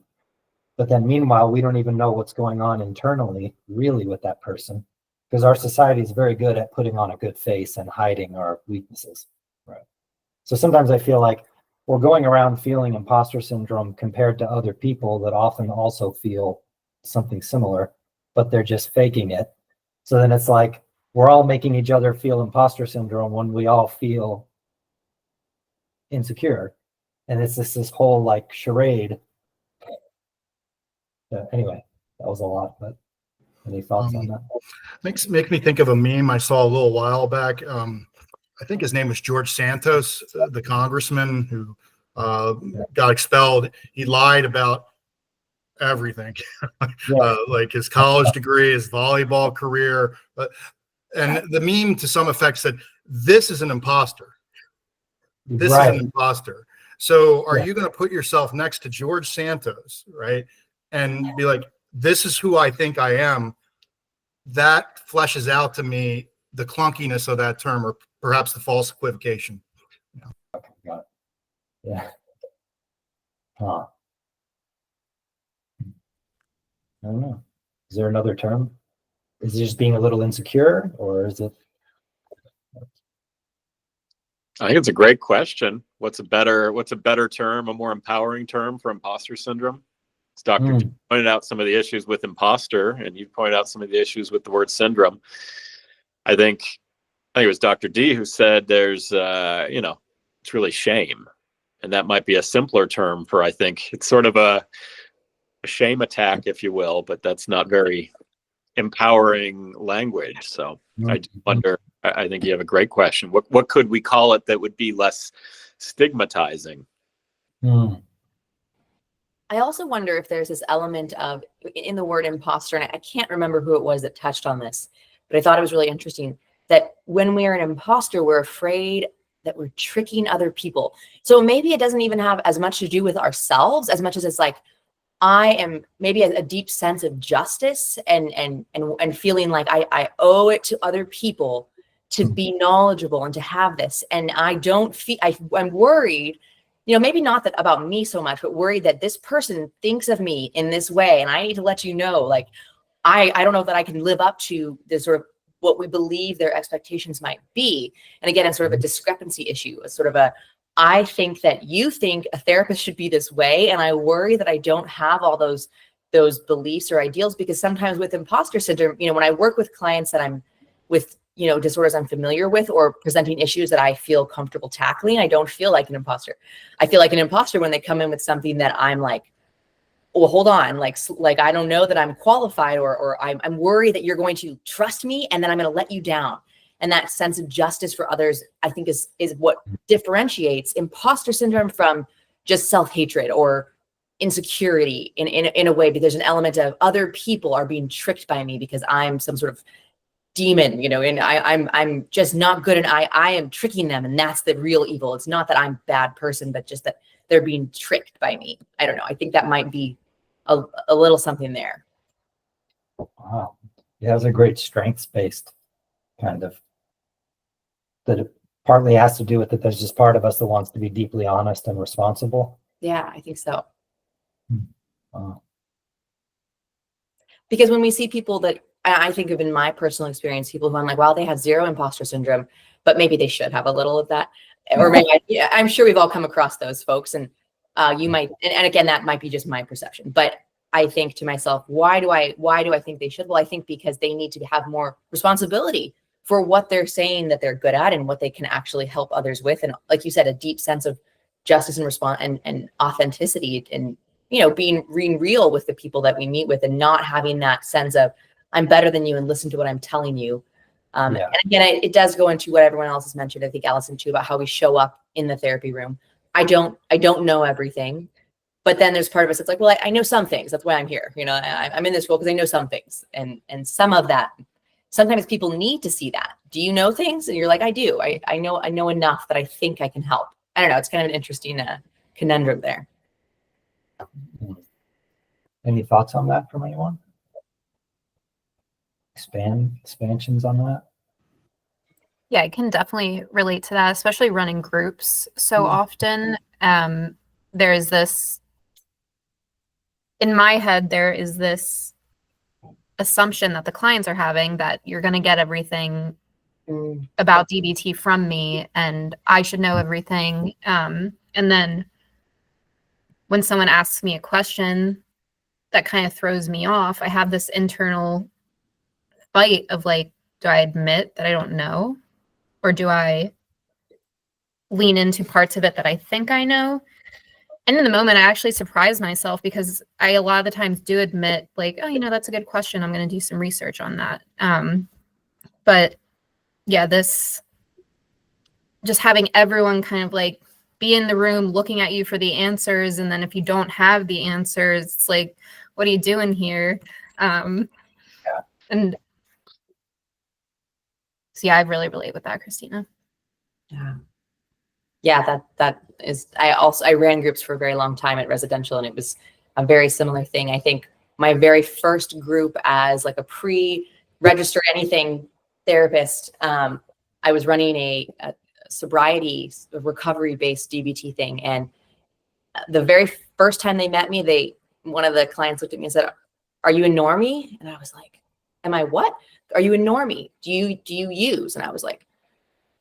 Speaker 1: But then meanwhile, we don't even know what's going on internally really with that person, because our society is very good at putting on a good face and hiding our weaknesses. Right. So sometimes I feel like we're going around feeling imposter syndrome compared to other people that often also feel something similar, but they're just faking it. So then it's like we're all making each other feel imposter syndrome when we all feel insecure. And it's this whole like charade. Anyway, that was a lot, but any thoughts on that?
Speaker 5: Makes me think of a meme I saw a little while back. I think his name was George Santos, the congressman who got expelled. He lied about everything, like his college degree, his volleyball career. And the meme to some effect said, "This is an imposter. This is an imposter." So are you going to put yourself next to George Santos, right? And be like, "This is who I think I am." That fleshes out to me the clunkiness of that term, or perhaps the false equivocation.
Speaker 1: Okay, got it. Yeah. Huh. I don't know. Is there another term? Is it just being a little insecure, or is it?
Speaker 2: I think it's a great question. What's a better term, a more empowering term for imposter syndrome? As Dr. D
Speaker 1: Mm.
Speaker 2: pointed out some of the issues with imposter, and you pointed out some of the issues with the word syndrome. I think it was Dr. D who said there's, it's really shame. And that might be a simpler term for, I think it's sort of a shame attack, if you will, but that's not very empowering language. So I do wonder, I think you have a great question. What could we call it that would be less stigmatizing?
Speaker 1: Mm.
Speaker 6: I also wonder if there's this element of, in the word imposter, and I can't remember who it was that touched on this, but I thought it was really interesting that when we're an imposter, we're afraid that we're tricking other people. So maybe it doesn't even have as much to do with ourselves as much as it's like, I am maybe a deep sense of justice and feeling like I owe it to other people to be knowledgeable and to have this. And I don't feel, I'm worried, maybe not that about me so much, but worried that this person thinks of me in this way. And I need to let you know, like, I don't know that I can live up to this sort of what we believe their expectations might be. And again, it's sort of a discrepancy issue. It's sort of I think that you think a therapist should be this way. And I worry that I don't have all those beliefs or ideals, because sometimes with imposter syndrome, when I work with clients that I'm with, disorders I'm familiar with, or presenting issues that I feel comfortable tackling, I don't feel like an imposter. I feel like an imposter when they come in with something that I'm like, well, hold on, like I don't know that I'm qualified, or I'm worried that you're going to trust me and then I'm going to let you down. And that sense of justice for others, I think, is what differentiates imposter syndrome from just self-hatred or insecurity in a way, because there's an element of other people are being tricked by me because I'm some sort of demon, and I'm just not good, and I am tricking them, and that's the real evil. It's not that I'm a bad person, but just that they're being tricked by me. I don't know. I think that might be a little something there.
Speaker 1: Wow. It has a great strengths-based kind of, that it partly has to do with that there's just part of us that wants to be deeply honest and responsible.
Speaker 6: Yeah, I think so.
Speaker 1: Wow.
Speaker 6: Because when we see people that I think of in my personal experience, people who I'm like, wow, they have zero imposter syndrome, but maybe they should have a little of that. Or maybe, I'm sure we've all come across those folks, and you might, and again, that might be just my perception, but I think to myself, why do I think they should? Well, I think because they need to have more responsibility for what they're saying that they're good at and what they can actually help others with. And like you said, a deep sense of justice and response and authenticity, and, being real with the people that we meet with, and not having that sense of I'm better than you and listen to what I'm telling you. And again, it does go into what everyone else has mentioned. I think Allison too, about how we show up in the therapy room. I don't know everything, but then there's part of us that's like, well, I know some things. That's why I'm here. I'm in this role because I know some things, and some of that, sometimes people need to see that. Do you know things? And you're like, I do. I know enough that I think I can help. I don't know. It's kind of an interesting conundrum there.
Speaker 1: Any thoughts on that from anyone? Expansions on that?
Speaker 7: Yeah, I can definitely relate to that, especially running groups so often. There is this, in my head, there is this assumption that the clients are having that you're going to get everything about DBT from me, and I should know everything. And then when someone asks me a question that kind of throws me off, I have this internal fight of like, do I admit that I don't know? Or do I lean into parts of it that I think I know? And in the moment, I actually surprise myself, because I a lot of the times do admit, like, oh, that's a good question. I'm going to do some research on that. But yeah, this just having everyone kind of like be in the room looking at you for the answers. And then if you don't have the answers, it's like, what are you doing here? And so yeah, I really relate with that, Christina.
Speaker 6: Yeah, that is, I ran groups for a very long time at residential, and it was a very similar thing. I think my very first group as like a pre-register anything therapist, I was running a sobriety recovery-based DBT thing. And the very first time they met me, one of the clients looked at me and said, "Are you a normie?" And I was like, "Am I what? Are you a normie? Do you use?" And I was like,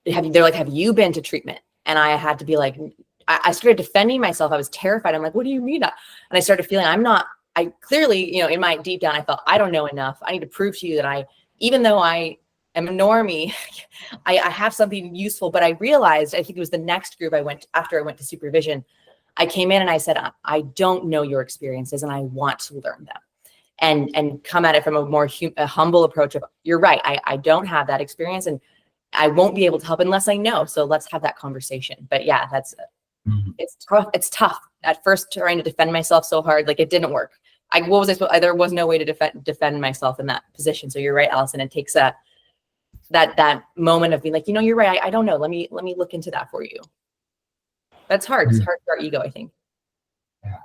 Speaker 6: they're like, "Have you been to treatment?" And I had to be like, I started defending myself. I was terrified. I'm like, "What do you mean?" And I started feeling I I clearly, you know, in my deep down, I felt I don't know enough. I need to prove to you that even though I am a normie, I have something useful. But I realized, I think it was the next group after I went to supervision, I came in and I said, I don't know your experiences and I want to learn them. And come at it from a more a humble approach of, you're right, I don't have that experience and I won't be able to help unless I know. So let's have that conversation. But yeah, it's tough. It's tough at first, trying to defend myself so hard. Like, it didn't work. There was no way to defend myself in that position. So you're right, Allison. It takes that moment of being like, you know, you're right. I don't know. Let me look into that for you. That's hard. It's hard for our ego, I think.
Speaker 1: Yeah.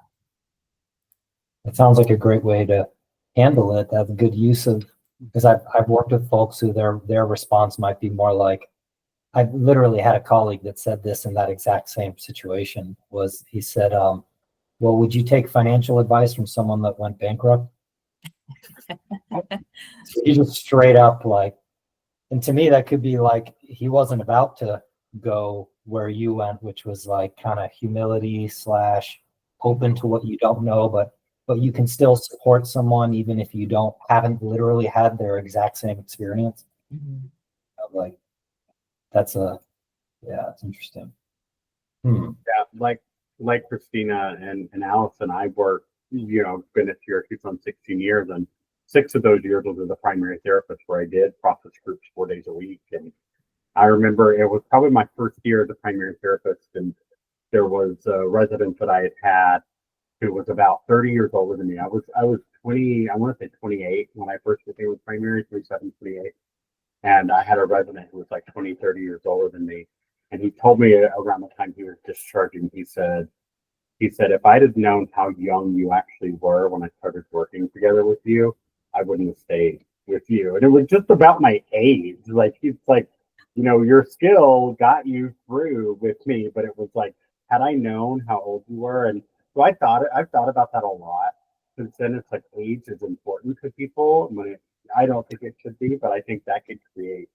Speaker 1: It sounds like a great way to handle it. Have a good use of, because I've worked with folks who their response might be more like, I've literally had a colleague that said this in that exact same situation. He said, well, would you take financial advice from someone that went bankrupt? So he just straight up like, and to me that could be like, he wasn't about to go where you went, which was like kind of humility / open to what you don't know, but you can still support someone even if you haven't literally had their exact same experience.
Speaker 6: Mm-hmm.
Speaker 1: Like, it's interesting.
Speaker 4: Yeah, like Christina and Allison, I worked, you know, been at Tucson 16 years, and 6 of those years was as a primary therapist, where I did process groups 4 days a week. And I remember it was probably my first year as a primary therapist, and there was a resident that I had who was about 30 years older than me. I was 20, I want to say 28 when I first became a primary, 27, 28. And I had a resident who was like 20, 30 years older than me. And he told me around the time he was discharging, he said, if I'd have known how young you actually were when I started working together with you, I wouldn't have stayed with you. And it was just about my age. Like, he's like, you know, your skill got you through with me, but it was like, had I known how old you were. And so I've thought about that a lot. Since then, it's like age is important to people. I don't think it should be, but I think that could create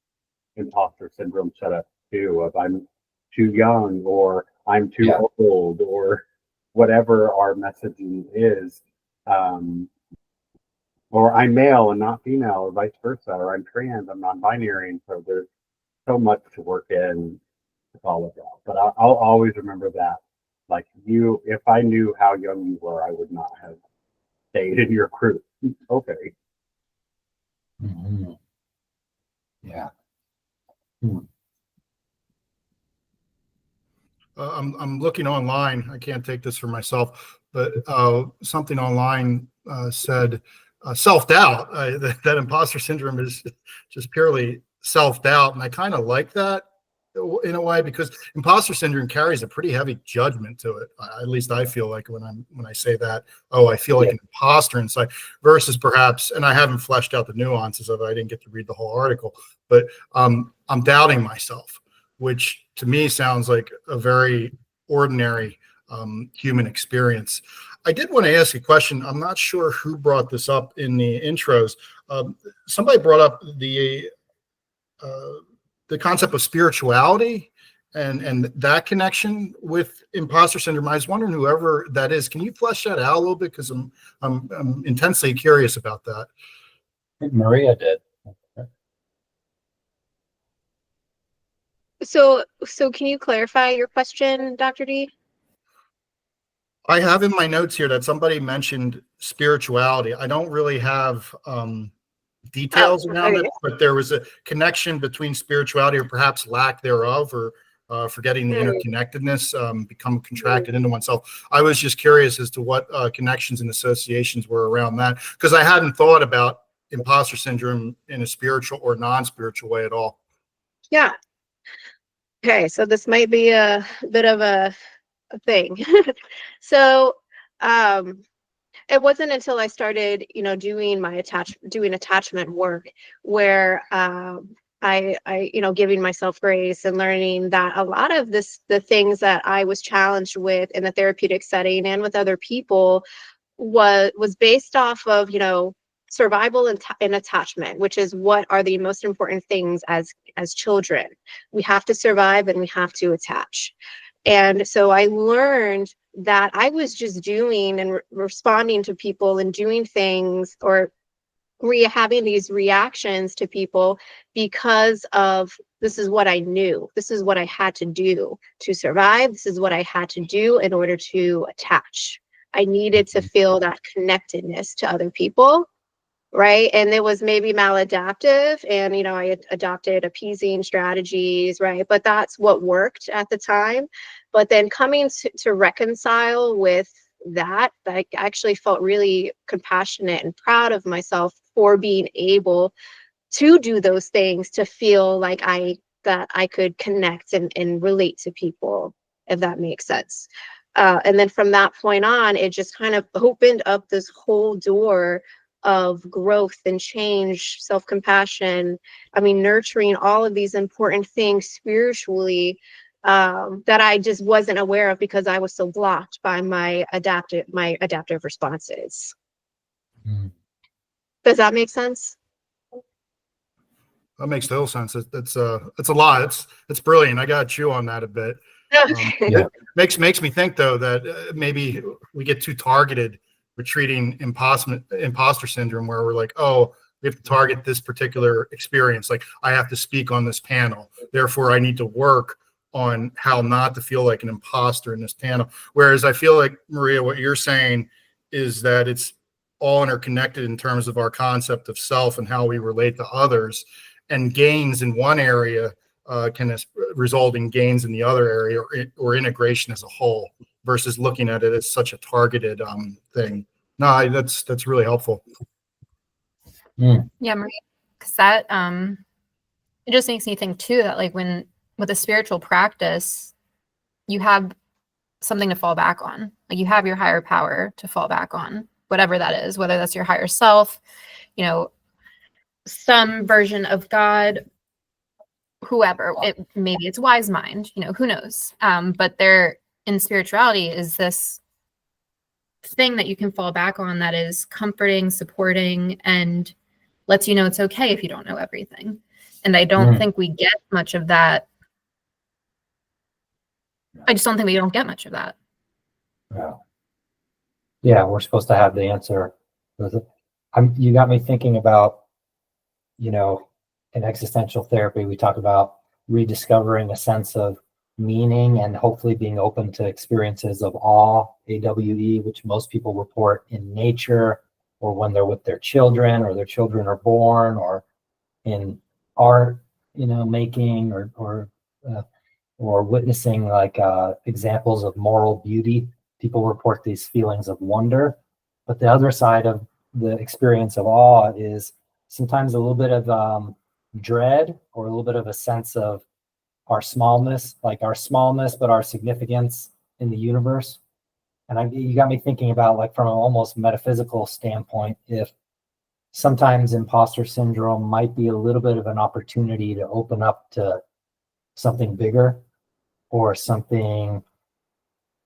Speaker 4: imposter syndrome setup too, of I'm too young or I'm too old or whatever our messaging is. Or I'm male and not female, or vice versa, or I'm trans, I'm non-binary. And so there's so much to work in with all of that. But I'll always remember that. Like, if I knew how young you were, I would not have stayed in your group. Okay.
Speaker 1: Mm-hmm. Yeah.
Speaker 5: I'm looking online. I can't take this for myself, but something online said self-doubt. That imposter syndrome is just purely self-doubt, and I kind of like that in a way, because imposter syndrome carries a pretty heavy judgment to it. At least I feel like when I say that, I feel like an imposter inside, versus perhaps, and I haven't fleshed out the nuances of it. I didn't get to read the whole article, but I'm doubting myself, which to me sounds like a very ordinary human experience. I did want to ask a question. I'm not sure who brought this up in the intros. Somebody brought up the concept of spirituality and that connection with imposter syndrome. I was wondering, whoever that is, can you flesh that out a little bit? Because I'm intensely curious about that.
Speaker 1: I think Maria did.
Speaker 3: So can you clarify your question, Dr. D?
Speaker 5: I have in my notes here that somebody mentioned spirituality. I don't really have details around it, but there was a connection between spirituality, or perhaps lack thereof, or forgetting the interconnectedness, become contracted into oneself. I was just curious as to what connections and associations were around that, because I hadn't thought about imposter syndrome in a spiritual or non-spiritual way at all.
Speaker 3: Yeah. Okay, so this might be a bit of a thing. So it wasn't until I started, doing attachment work where I giving myself grace and learning that a lot of the things that I was challenged with in the therapeutic setting and with other people was based off of, survival and attachment, which is what are the most important things as children. We have to survive and we have to attach. And so I learned that I was just doing and responding to people and doing things, or having these reactions to people because of, this is what I knew. This is what I had to do to survive. This is what I had to do in order to attach. I needed to feel that connectedness to other people, right? And it was maybe maladaptive, and I adopted appeasing strategies, right? But that's what worked at the time. But then coming to reconcile with that, I actually felt really compassionate and proud of myself for being able to do those things, to feel like that I could connect and relate to people, if that makes sense. And then from that point on, it just kind of opened up this whole door of growth and change, self-compassion. I mean, nurturing all of these important things spiritually, that I just wasn't aware of because I was so blocked by my adaptive responses.
Speaker 1: Mm.
Speaker 3: Does that make sense?
Speaker 5: That makes total sense. It's a lot. It's brilliant. I got to chew on that a bit.
Speaker 3: Okay.
Speaker 1: Yeah.
Speaker 5: Makes me think though that maybe we get too targeted with treating imposter syndrome, where we're like, oh, we have to target this particular experience. Like, I have to speak on this panel, therefore I need to work on how not to feel like an imposter in this panel. Whereas I feel like, Maria, what you're saying is that it's all interconnected in terms of our concept of self and how we relate to others, and gains in one area can result in gains in the other area, or integration as a whole, versus looking at it as such a targeted thing. No, that's really helpful.
Speaker 7: Yeah, Maria, because that it just makes me think too that, like, when with a spiritual practice, you have something to fall back on. Like, you have your higher power to fall back on, whatever that is, whether that's your higher self, some version of God, whoever. Maybe it's wise mind, who knows? But there, in spirituality, is this thing that you can fall back on that is comforting, supporting, and lets you know it's okay if you don't know everything. And I don't think we get much of that. I just don't think we don't get much of that.
Speaker 1: Yeah, we're supposed to have the answer. You got me thinking about, in existential therapy, we talk about rediscovering a sense of meaning and hopefully being open to experiences of awe, AWE, which most people report in nature, or when they're with their children, or their children are born, or in art, making, or witnessing, like examples of moral beauty. People report these feelings of wonder. But the other side of the experience of awe is sometimes a little bit of dread, or a little bit of a sense of our smallness, but our significance in the universe. And you got me thinking about, like, from an almost metaphysical standpoint, if sometimes imposter syndrome might be a little bit of an opportunity to open up to something bigger, or something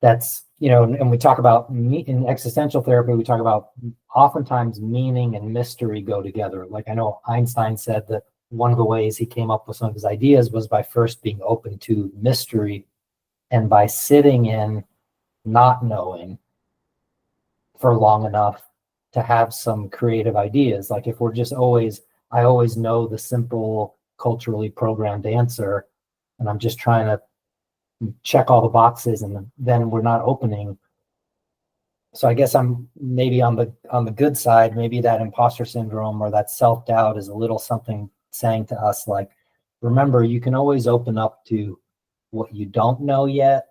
Speaker 1: that's, and we talk about, in existential therapy, we talk about oftentimes meaning and mystery go together. Like, I know Einstein said that one of the ways he came up with some of his ideas was by first being open to mystery, and by sitting in not knowing for long enough to have some creative ideas. Like, if we're just I always know the simple culturally programmed answer, and I'm just trying to check all the boxes, and then we're not opening. So I guess I'm maybe on the good side. Maybe that imposter syndrome or that self-doubt is a little something saying to us, like, remember, you can always open up to what you don't know yet,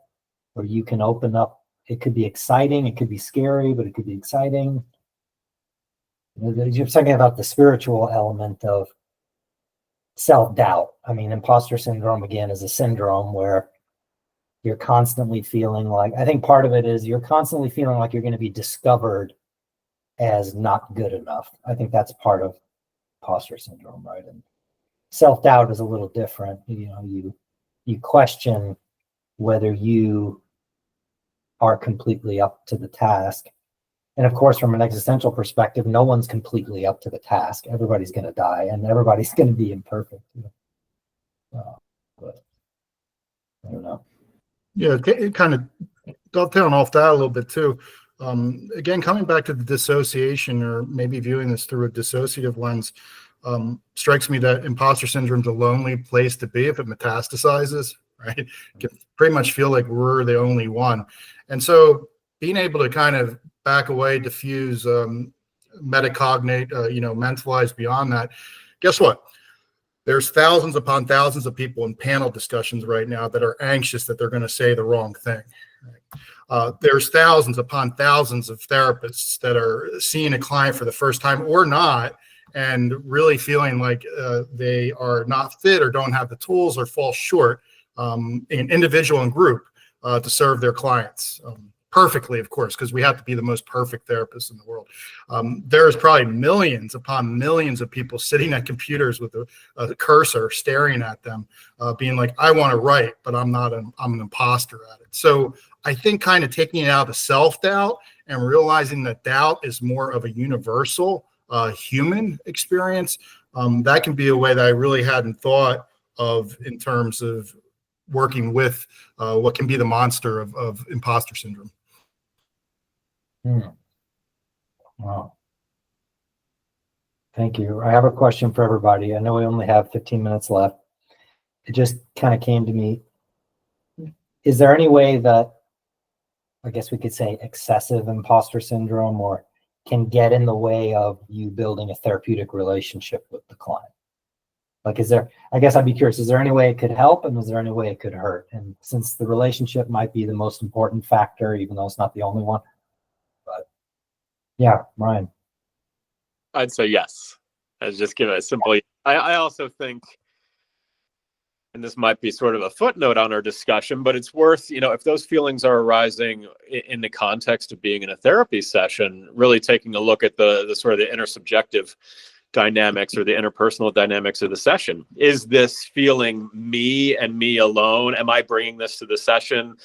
Speaker 1: or you can open up. It could be exciting, it could be scary, but it could be exciting. You're talking about the spiritual element of self-doubt. I mean, imposter syndrome, again, is a syndrome where you're constantly feeling like, I think part of it is you're constantly feeling like you're going to be discovered as not good enough. I think that's part of imposter syndrome, right? And self-doubt is a little different. You question whether you are completely up to the task. And of course, from an existential perspective, no one's completely up to the task. Everybody's going to die, and everybody's going to be imperfect. But I don't know.
Speaker 5: Yeah, it kind of dovetailing off that a little bit too. Again, coming back to the dissociation, or maybe viewing this through a dissociative lens, strikes me that imposter syndrome is a lonely place to be if it metastasizes, right? You can pretty much feel like we're the only one. And so being able to kind of back away, diffuse, metacognate, mentalize beyond that, guess what? There's thousands upon thousands of people in panel discussions right now that are anxious that they're going to say the wrong thing. There's thousands upon thousands of therapists that are seeing a client for the first time or not, and really feeling like they are not fit or don't have the tools or fall short in individual and group to serve their clients. Perfectly, of course, because we have to be the most perfect therapists in the world. There's probably millions upon millions of people sitting at computers with a cursor staring at them, being like, I want to write, but I'm an imposter at it. So I think kind of taking it out of self-doubt and realizing that doubt is more of a universal human experience, that can be a way that I really hadn't thought of in terms of working with what can be the monster of imposter syndrome.
Speaker 1: Wow. Thank you. I have a question for everybody. I know we only have 15 minutes left. It just kind of came to me. Is there any way that, I guess we could say, excessive imposter syndrome or can get in the way of you building a therapeutic relationship with the client? Like, I guess I'd be curious, is there any way it could help, and is there any way it could hurt? And since the relationship might be the most important factor, even though it's not the only one, but yeah, Ryan.
Speaker 2: I'd say yes. I'd just give it a simple. I also think, and this might be sort of a footnote on our discussion, but it's worth, if those feelings are arising in the context of being in a therapy session, really taking a look at the sort of the intersubjective dynamics or the interpersonal dynamics of the session. Is this feeling me and me alone? Am I bringing this to the session?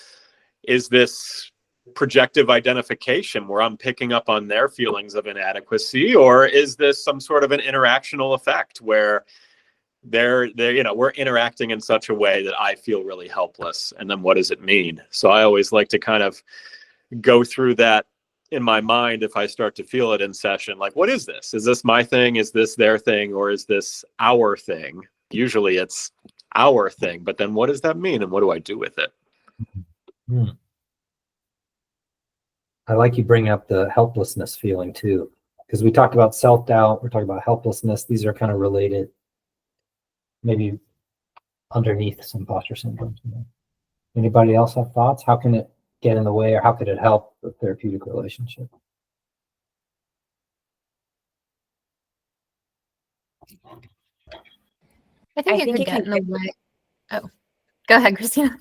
Speaker 2: Is this projective identification where I'm picking up on their feelings of inadequacy, or is this some sort of an interactional effect where we're interacting in such a way that I feel really helpless? And then what does it mean? So I always like to kind of go through that in my mind if I start to feel it in session. Like, what is this? Is this my thing? Is this their thing? Or is this our thing? Usually it's our thing, but then what does that mean? And what do I do with it?
Speaker 1: I like you bring up the helplessness feeling too, because we talked about self-doubt, we're talking about helplessness. These are kind of related, maybe underneath some imposter syndrome. Anybody else have thoughts? How can it get in the way, or how could it help the therapeutic relationship?
Speaker 7: I think it could get in the way. Oh, go ahead, Christina.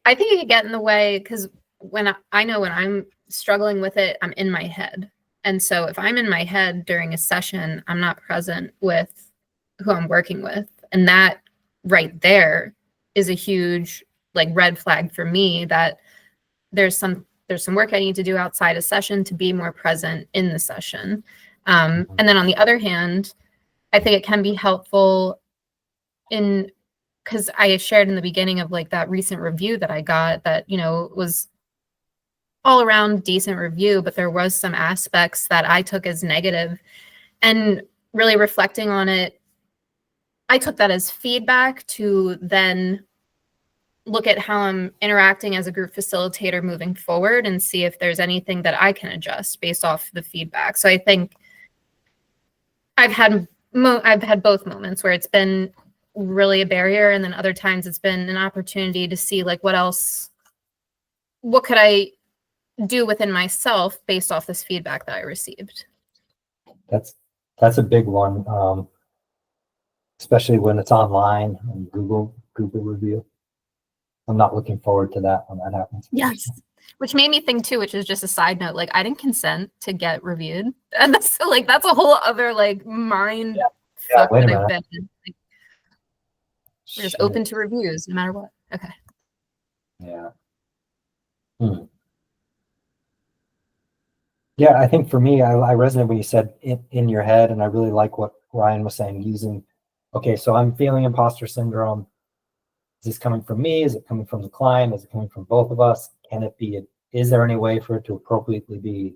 Speaker 7: I think it could get in the way because when I'm struggling with it, I'm in my head. And so if I'm in my head during a session, I'm not present with who I'm working with. And that right there is a huge red flag for me that there's some work I need to do outside a session to be more present in the session. And then on the other hand, I think it can be helpful because I shared in the beginning of that recent review that I got that, was all around decent review, but there was some aspects that I took as negative, and really reflecting on it, I took that as feedback to then look at how I'm interacting as a group facilitator moving forward and see if there's anything that I can adjust based off the feedback. So I think I've had both moments where it's been really a barrier, and then other times it's been an opportunity to see what could I do within myself based off this feedback that I received.
Speaker 1: That's a big one, especially when it's online and Google review. I'm not looking forward to that when that happens.
Speaker 7: Yes. Which made me think too, which is just a side note, I didn't consent to get reviewed. And that's that's a whole other mind fuck that I've been in. We're just open to reviews no matter what. Okay.
Speaker 1: Yeah. Yeah, I think for me, I resonate when you said in your head, and I really like what Ryan was saying, so I'm feeling imposter syndrome. this coming from me? Is it coming from the client? Is it coming from both of us? Can it be, is there any way for it to appropriately be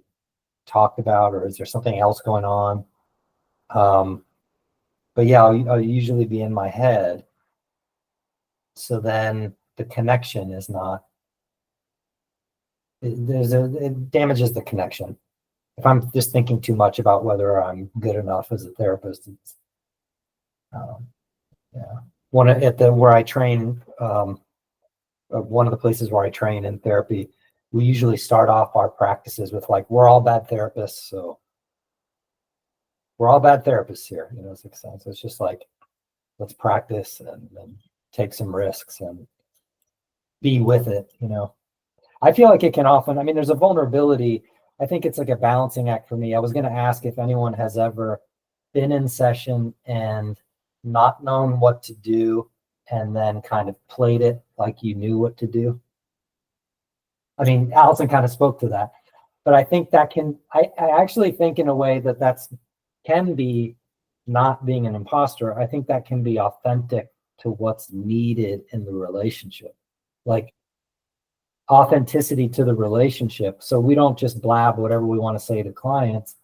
Speaker 1: talked about, or is there something else going on? But yeah, I'll usually be in my head. So then the connection is not, it damages the connection. If I'm just thinking too much about whether I'm good enough as a therapist, it's, yeah. Where I train, one of the places where I train in therapy, we usually start off our practices with like, we're all bad therapists, so we're all bad therapists here. You know, it's like, so it's just like, let's practice and take some risks and be with it. You know, I feel like it can often, I mean, there's a vulnerability. I think it's like a balancing act for me. I was going to ask if anyone has ever been in session and not known what to do and then kind of played it like you knew what to do. I mean, Allison kind of spoke to that, but I think that I actually think in a way that can be not being an imposter. I think that can be authentic to what's needed in the relationship, like authenticity to the relationship. So we don't just blab whatever we want to say to clients.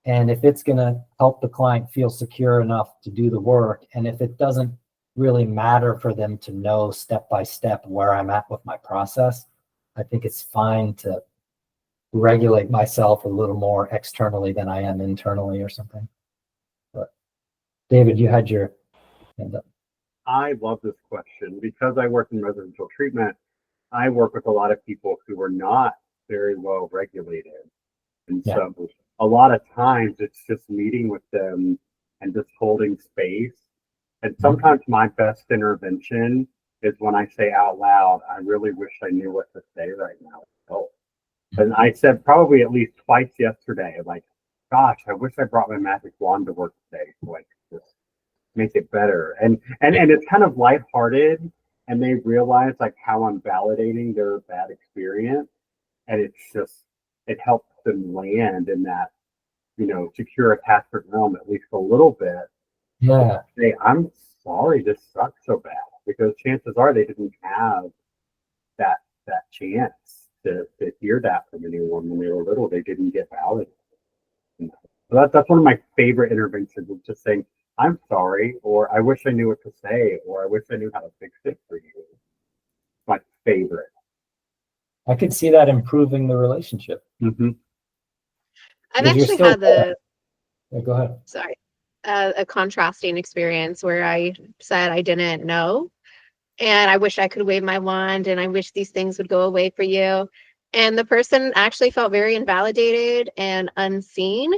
Speaker 1: And if it's going to help the client feel secure enough to do the work, and if it doesn't really matter for them to know step by step where I'm at with my process, I think it's fine to regulate myself a little more externally than I am internally or something. But David, you had your hand up.
Speaker 4: I love this question because I work in residential treatment. I work with a lot of people who are not very well regulated. And so a lot of times it's just meeting with them and just holding space. And sometimes my best intervention is when I say out loud, I really wish I knew what to say right now. Oh. And I said probably at least twice yesterday, like, gosh, I wish I brought my magic wand to work today. Like, just make it better. And it's kind of lighthearted, and they realize like how I'm validating their bad experience. And it's just, it helps them land in that, you know, secure attachment realm at least a little bit.
Speaker 1: Yeah.
Speaker 4: Say, I'm sorry this sucks so bad, because chances are they didn't have that chance to hear that from anyone when they were little. They didn't get validated. You know? So that's one of my favorite interventions, is just saying, I'm sorry, or I wish I knew what to say, or I wish I knew how to fix it for you. My favorite.
Speaker 1: I could see that improving the relationship.
Speaker 4: Mm-hmm.
Speaker 3: I've
Speaker 1: Because you're
Speaker 3: actually
Speaker 1: still-
Speaker 3: had
Speaker 1: Yeah, go ahead.
Speaker 3: sorry, a contrasting experience where I said I didn't know, and I wish I could wave my wand, and I wish these things would go away for you. And the person actually felt very invalidated and unseen.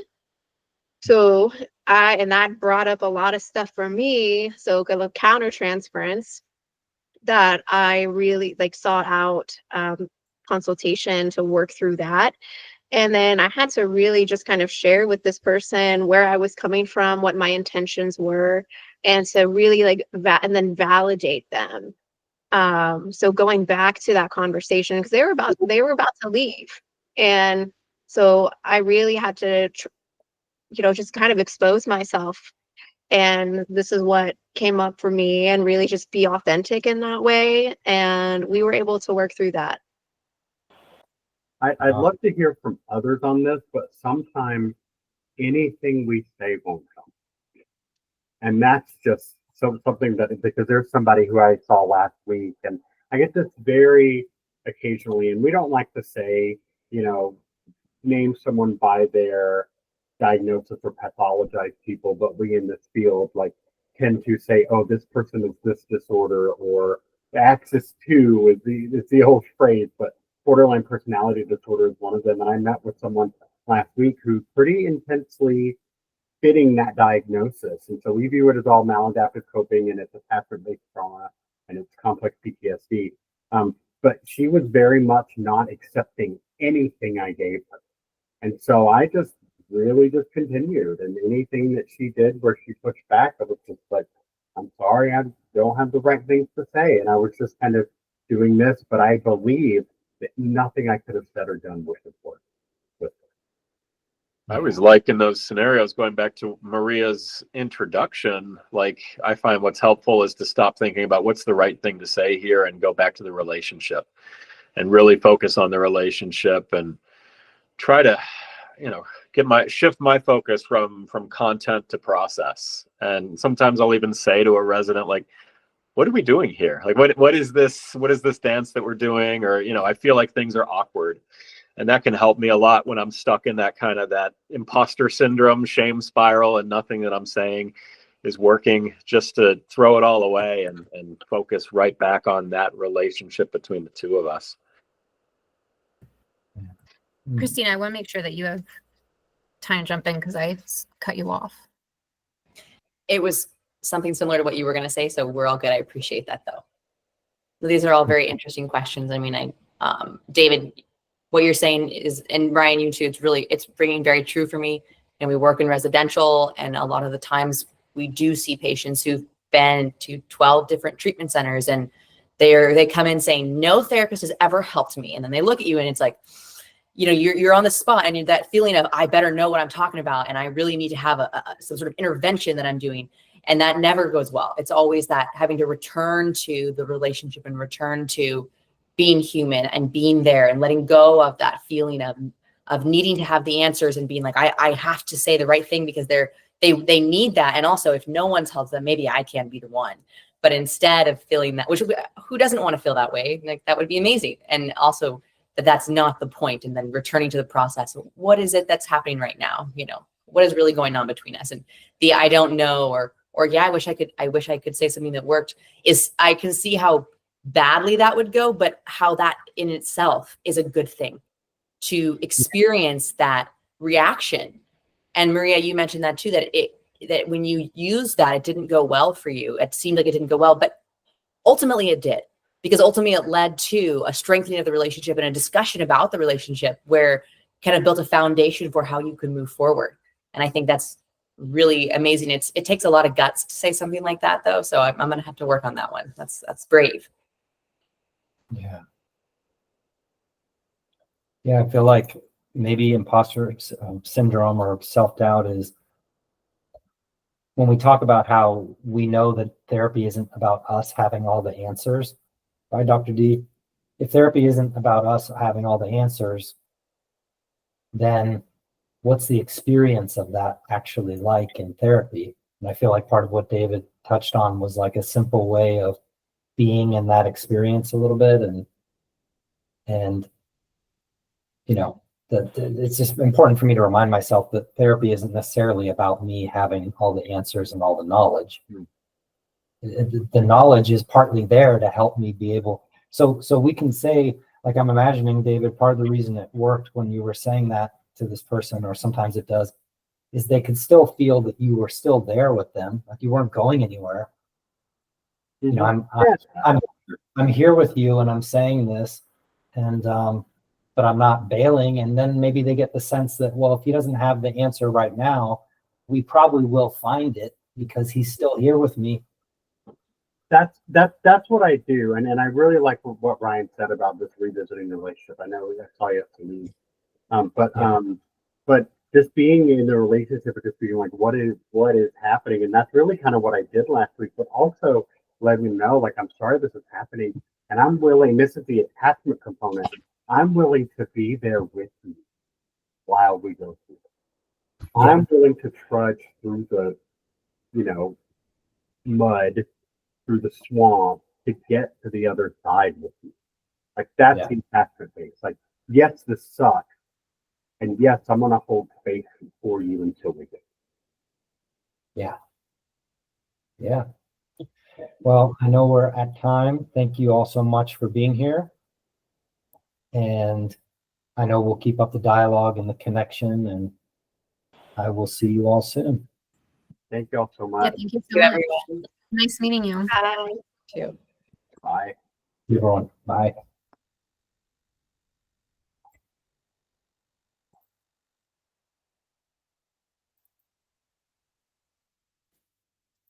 Speaker 3: So and that brought up a lot of stuff for me. So a counter transference that I really like sought out consultation to work through that. And then I had to really just kind of share with this person where I was coming from, what my intentions were, and to really like and then validate them. So going back to that conversation, because they were about to leave, and so I really had to, just kind of expose myself. And this is what came up for me, and really just be authentic in that way. And we were able to work through that.
Speaker 4: I'd love to hear from others on this, but sometimes anything we say won't come. And that's just something that, because there's somebody who I saw last week, and I get this very occasionally, and we don't like to say, name someone by their diagnosis or pathologize people, but we in this field tend to say, oh, this person is this disorder, or the axis 2 is the old phrase, but borderline personality disorder is one of them. And I met with someone last week who's pretty intensely fitting that diagnosis. And so we view it as all maladaptive coping, and it's attachment-based trauma, and it's complex PTSD. But she was very much not accepting anything I gave her. And so I just really just continued. And anything that she did where she pushed back, I was just like, I'm sorry, I don't have the right things to say. And I was just kind of doing this, but I believe that nothing I could have said or done would have worked with her.
Speaker 2: I always like in those scenarios, going back to Maria's introduction, like I find what's helpful is to stop thinking about what's the right thing to say here and go back to the relationship and really focus on the relationship and try to, shift my focus from content to process. And sometimes I'll even say to a resident, like, what are we doing here? Like, what is this dance that we're doing? Or, I feel like things are awkward. And that can help me a lot when I'm stuck in that kind of that imposter syndrome, shame spiral, and nothing that I'm saying is working, just to throw it all away and focus right back on that relationship between the two of us.
Speaker 7: Christina, I want to make sure that you have time to jump in because I cut you off.
Speaker 6: It was something similar to what you were going to say, so we're all good. I appreciate that, though. These are all very interesting questions. I mean, David, what you're saying is, and Ryan, you too, it's bringing very true for me. And we work in residential, and a lot of the times we do see patients who've been to 12 different treatment centers, and they come in saying, no therapist has ever helped me. And then they look at you and it's like, you're on the spot, and that feeling of, I better know what I'm talking about, and I really need to have some sort of intervention that I'm doing. And that never goes well. It's always that having to return to the relationship and return to being human and being there and letting go of that feeling of needing to have the answers and being like, I have to say the right thing because they need that. And also, if no one tells them, maybe I can be the one. But instead of feeling that, which who doesn't want to feel that way? Like, that would be amazing. And also that's not the point. And then returning to the process. What is it that's happening right now? What is really going on between us? And the I don't know, or yeah, I wish I could say something that worked, is I can see how badly that would go, but how that in itself is a good thing to experience that reaction. And Maria, you mentioned that too, that when you use that, it didn't go well for you. It seemed like it didn't go well, but ultimately it did, because ultimately it led to a strengthening of the relationship and a discussion about the relationship where kind of built a foundation for how you can move forward. And I think that's really amazing. It takes a lot of guts to say something like that, though. So I'm going to have to work on that one. That's brave.
Speaker 1: Yeah. Yeah, I feel like maybe imposter syndrome or self-doubt is when we talk about how we know that therapy isn't about us having all the answers, right, Dr. D? If therapy isn't about us having all the answers, then what's the experience of that actually like in therapy? And I feel like part of what David touched on was like a simple way of being in that experience a little bit, and that it's just important for me to remind myself that therapy isn't necessarily about me having all the answers and all the knowledge. The knowledge is partly there to help me be able, so we can say, like, I'm imagining, David, part of the reason it worked when you were saying that to this person, or sometimes it does, is they could still feel that you were still there with them, like you weren't going anywhere. I'm here with you and I'm saying this, and but I'm not bailing. And then maybe they get the sense that, well, if he doesn't have the answer right now, we probably will find it because he's still here with me.
Speaker 4: That's what I do, and I really like what Ryan said about this revisiting the relationship. I know I saw you to me, but just being in the relationship and just being like, what is happening, and that's really kind of what I did last week. But also let me know, like, I'm sorry this is happening, and I'm willing. This is the attachment component. I'm willing to be there with you while we go through it. I'm willing to trudge through the, mud, through the swamp to get to the other side with you. Like, that's the attachment base. Like, yes, this sucks. And yes, I'm going to hold space for you until we get.
Speaker 1: Yeah. Well, I know we're at time. Thank you all so much for being here. And I know we'll keep up the dialogue and the connection, and I will see you all soon.
Speaker 4: Thank you all so much.
Speaker 7: Yeah, thank you so much. Nice meeting you.
Speaker 3: Bye.
Speaker 6: Too.
Speaker 4: Bye.
Speaker 1: Everyone, bye.